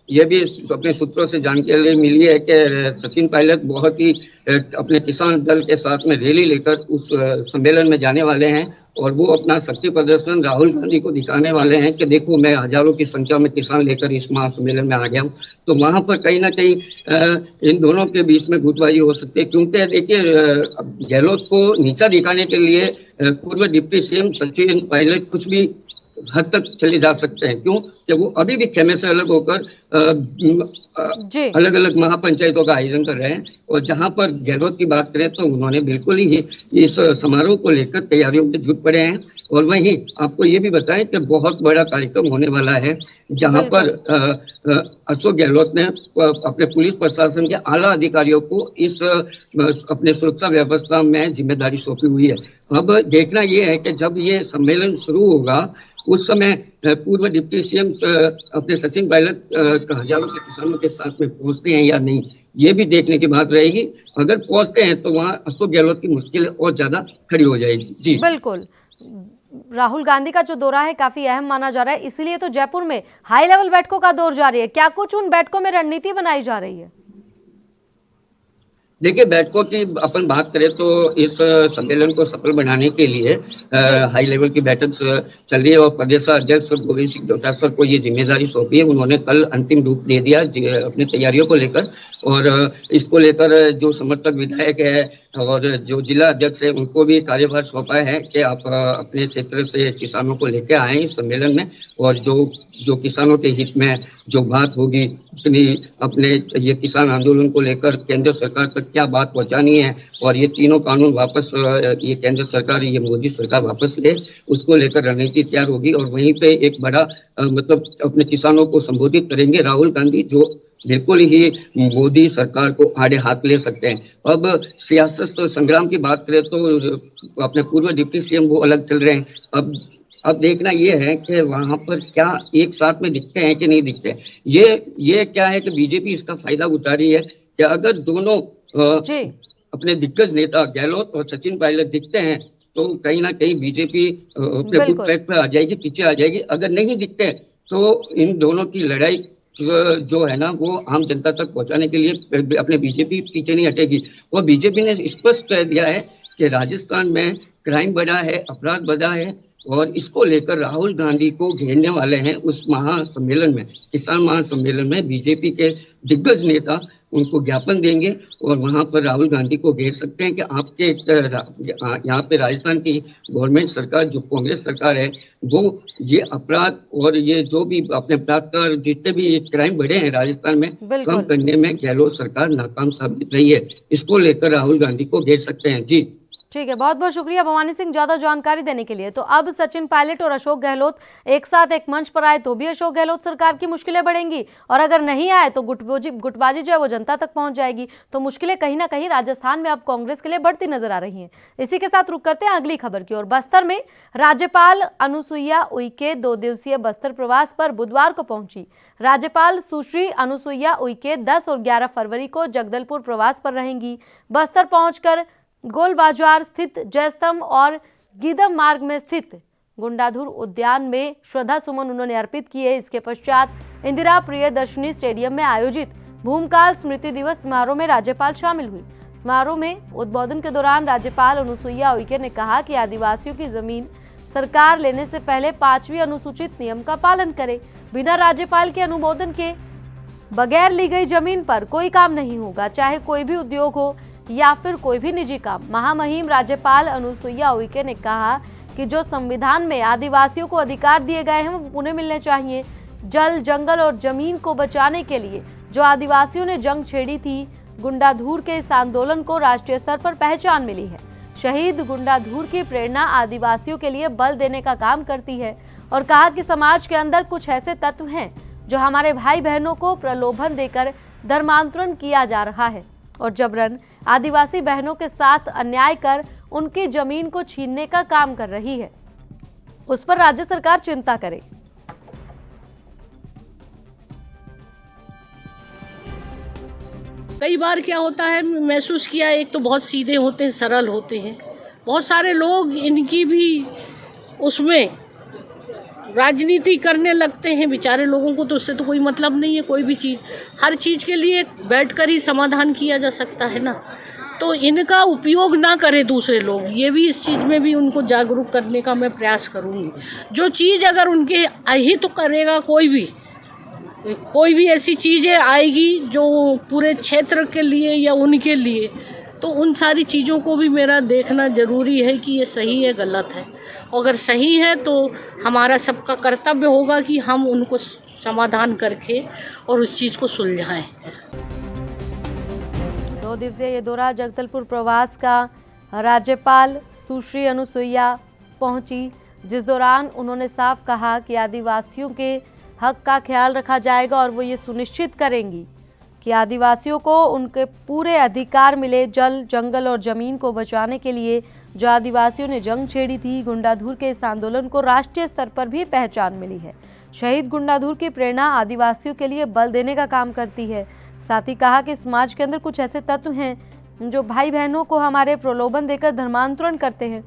ये भी अपने सूत्रों से जानकारी मिली है कि सचिन पायलट बहुत ही अपने किसान दल के साथ में रैली लेकर उस सम्मेलन में जाने वाले हैं और वो अपना शक्ति प्रदर्शन राहुल गांधी को दिखाने वाले हैं कि देखो मैं हजारों की संख्या में किसान लेकर इस महासम्मेलन में आ गया हूँ। तो वहां पर कहीं ना कहीं इन दोनों के बीच में गुटबाजी हो सकती है, क्योंकि देखिए गहलोत को नीचा दिखाने के लिए पूर्व डिप्टी सीएम सचिन पायलट कुछ भी हद तक चले जा सकते हैं। क्यों? कि वो अभी भी खेमे से अलग होकर अलग अलग महापंचायतों का आयोजन कर रहे हैं। और जहां पर गहलोत की बात करें तो उन्होंने बिल्कुल ही इस समारोह को लेकर तैयारियों में जुट पड़े हैं। और वहीं आपको ये भी बताएं कि बहुत बड़ा कार्यक्रम होने वाला है, जहां पर अशोक गहलोत ने अपने पुलिस प्रशासन के आला अधिकारियों को इस अपने सुरक्षा व्यवस्था में जिम्मेदारी सौंपी हुई है। अब देखना यह है कि जब ये सम्मेलन शुरू होगा उस समय पूर्व डिप्टी सीएम अपने सचिन पायलट हजारों से किसानों के साथ में पहुंचते हैं या नहीं, ये भी देखने की बात रहेगी। अगर पहुंचते हैं तो वहाँ अशोक गहलोत की मुश्किल और ज्यादा खड़ी हो जाएगी। जी बिल्कुल, राहुल गांधी का जो दौरा है काफी अहम माना जा रहा है, इसीलिए तो जयपुर में हाई लेवल बैठकों का दौर जारी है। क्या कुछ उन बैठकों में रणनीति बनाई जा रही है? देखिए, बैठकों की अपन बात करें तो इस सम्मेलन को सफल बनाने के लिए हाई लेवल की बैठक चल रही है और प्रदेश अध्यक्ष गोविंद सिंह डोटासरा को ये जिम्मेदारी सौंपी है। उन्होंने कल अंतिम रूप दे दिया अपनी तैयारियों को लेकर, और इसको लेकर जो समर्थक विधायक है और जो जिला अध्यक्ष है उनको भी कार्यभार सौंपा है कि आप अपने क्षेत्र से किसानों को लेकर आए इस सम्मेलन में, और जो किसानों के हित में जो बात होगी अपने ये किसान आंदोलन को लेकर केंद्र सरकार तक क्या बात पहुंचानी है, और ये तीनों कानून वापस ये केंद्र सरकार, ये मोदी सरकार वापस ले, उसको लेकर रणनीति तैयार होगी। और वहीं पे एक बड़ा मतलब अपने किसानों को संबोधित करेंगे राहुल गांधी, जो बिल्कुल ही मोदी सरकार को आड़े हाथ ले सकते हैं। अब सियासत संग्राम की बात करें तो अपने पूर्व डिप्टी सीएम वो अलग चल रहे हैं। अब देखना ये है कि वहां पर क्या एक साथ में दिखते हैं कि नहीं दिखते। ये क्या है कि बीजेपी इसका फायदा उठा रही है कि अगर दोनों अपने दिग्गज नेता गहलोत और सचिन पायलट दिखते हैं तो कहीं ना कहीं बीजेपी अपने फुट ट्रैक पर आ जाएगी, पीछे आ जाएगी। अगर नहीं दिखते तो इन दोनों की लड़ाई जो है ना वो आम जनता तक पहुंचाने के लिए अपने बीजेपी पीछे नहीं हटेगी। और बीजेपी ने स्पष्ट कह दिया है कि राजस्थान में क्राइम बढ़ा है, अपराध बढ़ा है, और इसको लेकर राहुल गांधी को घेरने वाले हैं। उस महासम्मेलन में, किसान महासम्मेलन में बीजेपी के दिग्गज नेता उनको ज्ञापन देंगे और वहां पर राहुल गांधी को घेर सकते हैं कि आपके यहाँ पे राजस्थान की गवर्नमेंट सरकार, जो कांग्रेस सरकार है, वो ये अपराध और ये जो भी अपने बलात्कार जितने भी क्राइम बढ़े हैं राजस्थान में कम करने में गहलोत सरकार नाकाम साबित रही है। इसको लेकर राहुल गांधी को घेर सकते हैं। जी ठीक है, बहुत बहुत शुक्रिया भवानी सिंह ज्यादा जानकारी देने के लिए। तो अब सचिन पायलट और अशोक गहलोत एक साथ एक मंच पर आए तो भी अशोक गहलोत सरकार की मुश्किलें बढ़ेंगी, और अगर नहीं आए तो गुटबाजी जो है वो जनता तक पहुंच जाएगी। तो मुश्किलें कहीं ना कहीं राजस्थान में अब कांग्रेस के लिए बढ़ती नजर आ रही हैं। इसी के साथ रुक करते हैं अगली खबर की ओर। बस्तर में राज्यपाल अनुसुईया उइके 2 दिवसीय बस्तर प्रवास पर बुधवार को पहुंची। राज्यपाल सुश्री अनुसुईया उइके 10 और 11 फरवरी को जगदलपुर प्रवास पर रहेंगी। बस्तर पहुंचकर गोल बाजार स्थित जयस्तंभ और गीदम मार्ग में स्थित गुंडाधुर उद्यान में श्रद्धा सुमन उन्होंने अर्पित किए। इसके पश्चात इंदिरा प्रियदर्शनी स्टेडियम में आयोजित भूमकाल स्मृति दिवस समारोह में राज्यपाल शामिल हुई। समारोह में उद्बोधन के दौरान राज्यपाल अनुसुईया उइके ने कहा कि आदिवासियों की जमीन सरकार लेने से पहले 5वीं अनुसूचित नियम का पालन करे। बिना राज्यपाल के अनुमोदन के बगैर ली गई जमीन पर कोई काम नहीं होगा, चाहे कोई भी उद्योग हो या फिर कोई भी निजी काम। महामहिम राज्यपाल अनुसुईया उइके ने कहा कि जो संविधान में आदिवासियों को अधिकार दिए गए हैं वो उन्हें मिलने चाहिए। जल, जंगल और जमीन को बचाने के लिए जो आदिवासियों ने जंग छेड़ी थी, गुंडाधुर के इस आंदोलन को राष्ट्रीय स्तर पर पहचान मिली है। शहीद गुंडाधुर की प्रेरणा आदिवासियों के लिए बल देने का काम करती है, और कहा कि समाज के अंदर कुछ ऐसे तत्व हैं जो हमारे भाई बहनों को प्रलोभन देकर धर्मांतरण किया जा रहा है और जबरन आदिवासी बहनों के साथ अन्याय कर उनकी जमीन को छीनने का काम कर रही है। उस पर राज्य सरकार चिंता करे। कई बार क्या होता है, महसूस किया, एक तो बहुत सीधे होते हैं, सरल होते हैं, बहुत सारे लोग इनकी भी उसमें राजनीति करने लगते हैं। बेचारे लोगों को तो उससे तो कोई मतलब नहीं है। कोई भी चीज़, हर चीज़ के लिए बैठकर ही समाधान किया जा सकता है ना। तो इनका उपयोग ना करें दूसरे लोग, ये भी इस चीज़ में भी उनको जागरूक करने का मैं प्रयास करूँगी। जो चीज़ अगर उनके अहित तो करेगा, कोई भी ऐसी चीज़ें आएगी जो पूरे क्षेत्र के लिए या उनके लिए, तो उन सारी चीज़ों को भी मेरा देखना ज़रूरी है कि ये सही है गलत है। अगर सही है तो हमारा सबका कर्तव्य होगा कि हम उनको समाधान करके और उस चीज़ को सुलझाएं। 2 दिवसीय ये दौरा जगदलपुर प्रवास का राज्यपाल सुश्री अनुसुईया पहुंची, जिस दौरान उन्होंने साफ कहा कि आदिवासियों के हक का ख्याल रखा जाएगा और वो ये सुनिश्चित करेंगी कि आदिवासियों को उनके पूरे अधिकार मिले। जल, जंगल और जमीन को बचाने के लिए जो आदिवासियों ने जंग छेड़ी थी, गुंडाधुर के इस आंदोलन को राष्ट्रीय स्तर पर भी पहचान मिली है। शहीद गुंडाधुर की प्रेरणा आदिवासियों के लिए बल देने का काम करती है। साथ ही कहा कि समाज के अंदर कुछ ऐसे तत्व हैं जो भाई बहनों को हमारे प्रलोभन देकर धर्मांतरण करते हैं,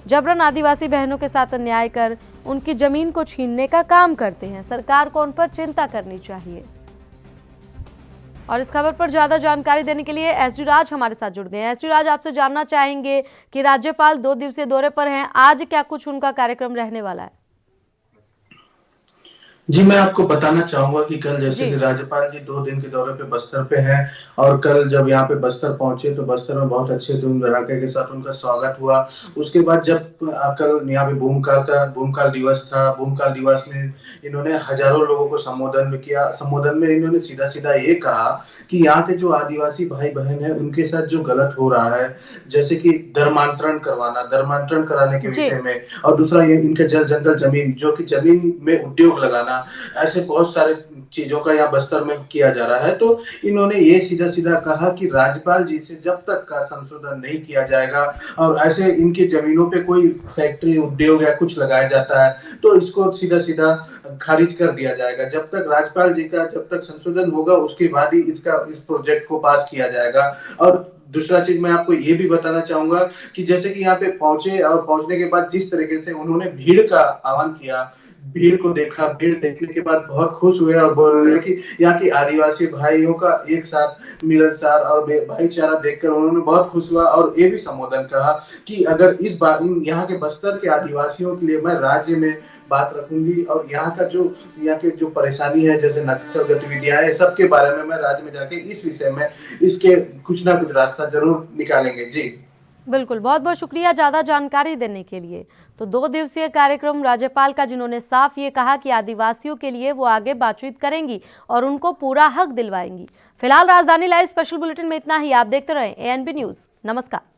जबरन आदिवासी बहनों के साथ अन्याय कर उनकी जमीन को छीनने का काम करते हैं। सरकार को उन पर चिंता करनी चाहिए। और इस खबर पर ज्यादा जानकारी देने के लिए एसडी राज हमारे साथ जुड़ गए हैं। एसडी राज, आपसे जानना चाहेंगे कि राज्यपाल 2 दिवसीय दौरे पर हैं, आज क्या कुछ उनका कार्यक्रम रहने वाला है? जी, मैं आपको बताना चाहूंगा कि कल जैसे कि राज्यपाल जी 2 दिन के दौरे पे बस्तर पे हैं और कल जब यहाँ पे बस्तर पहुंचे तो बस्तर में बहुत अच्छे धूम धड़ाके के साथ उनका स्वागत हुआ। उसके बाद जब कल यहाँ पे भूमकाल दिवस था, भूमकाल दिवस में इन्होंने हजारों लोगों को संबोधन में किया। संबोधन में इन्होंने सीधा सीधा ये कहा कि यहाँ के जो आदिवासी भाई बहन है उनके साथ जो गलत हो रहा है, जैसे कि धर्मांतरण कराने के विषय में, और दूसरा ये इनके जंगल जमीन, जो कि जमीन में उद्योग लगाना, ऐसे बहुत सारे चीजों का यहाँ बस्तर में किया जा रहा है। तो इन्होंने ये सीधा सीधा कहा कि राज्यपाल जी से जब तक का संशोधन नहीं किया जाएगा और ऐसे इनकी जमीनों पे कोई फैक्ट्री उद्योग या कुछ लगाया जाता है तो इसको सीधा सीधा खारिज कर दिया जाएगा। जब तक राज्यपाल जी का जब तक संशोधन होगा उसके बाद ही इस प्रोजेक्ट को पास किया जाएगा। और दूसरा चीज मैं आपको ये भी बताना चाहूंगा कि जैसे कि यहाँ पे पहुंचे और पहुंचने के बाद जिस तरीके से उन्होंने भीड़ का आह्वान किया, भीड़ को देखा, भीड़ देखने के बाद बहुत खुश हुए और बोल रहे कि यहाँ की आदिवासी भाइयों का एक साथ मिलनसार और भाईचारा देखकर उन्होंने बहुत खुश हुआ और ये भी संबोधन कहा कि अगर इस बार यहाँ के बस्तर के आदिवासियों के लिए मैं राज्य में बात रखूंगी और यहाँ के जो परेशानी है जैसे नक्सल गतिविधियां है सबके बारे में मैं राज्य में जाके इस विषय में इसके कुछ ना कुछ रास्ता जरूर निकालेंगे। जी बिल्कुल, बहुत बहुत शुक्रिया ज्यादा जानकारी देने के लिए। तो 2 दिवसीय कार्यक्रम राज्यपाल का, जिन्होंने साफ ये कहा कि आदिवासियों के लिए वो आगे बातचीत करेंगी और उनको पूरा हक दिलवाएंगी। फिलहाल राजधानी लाइव स्पेशल बुलेटिन में इतना ही। आप देखते रहें ANB न्यूज। नमस्कार।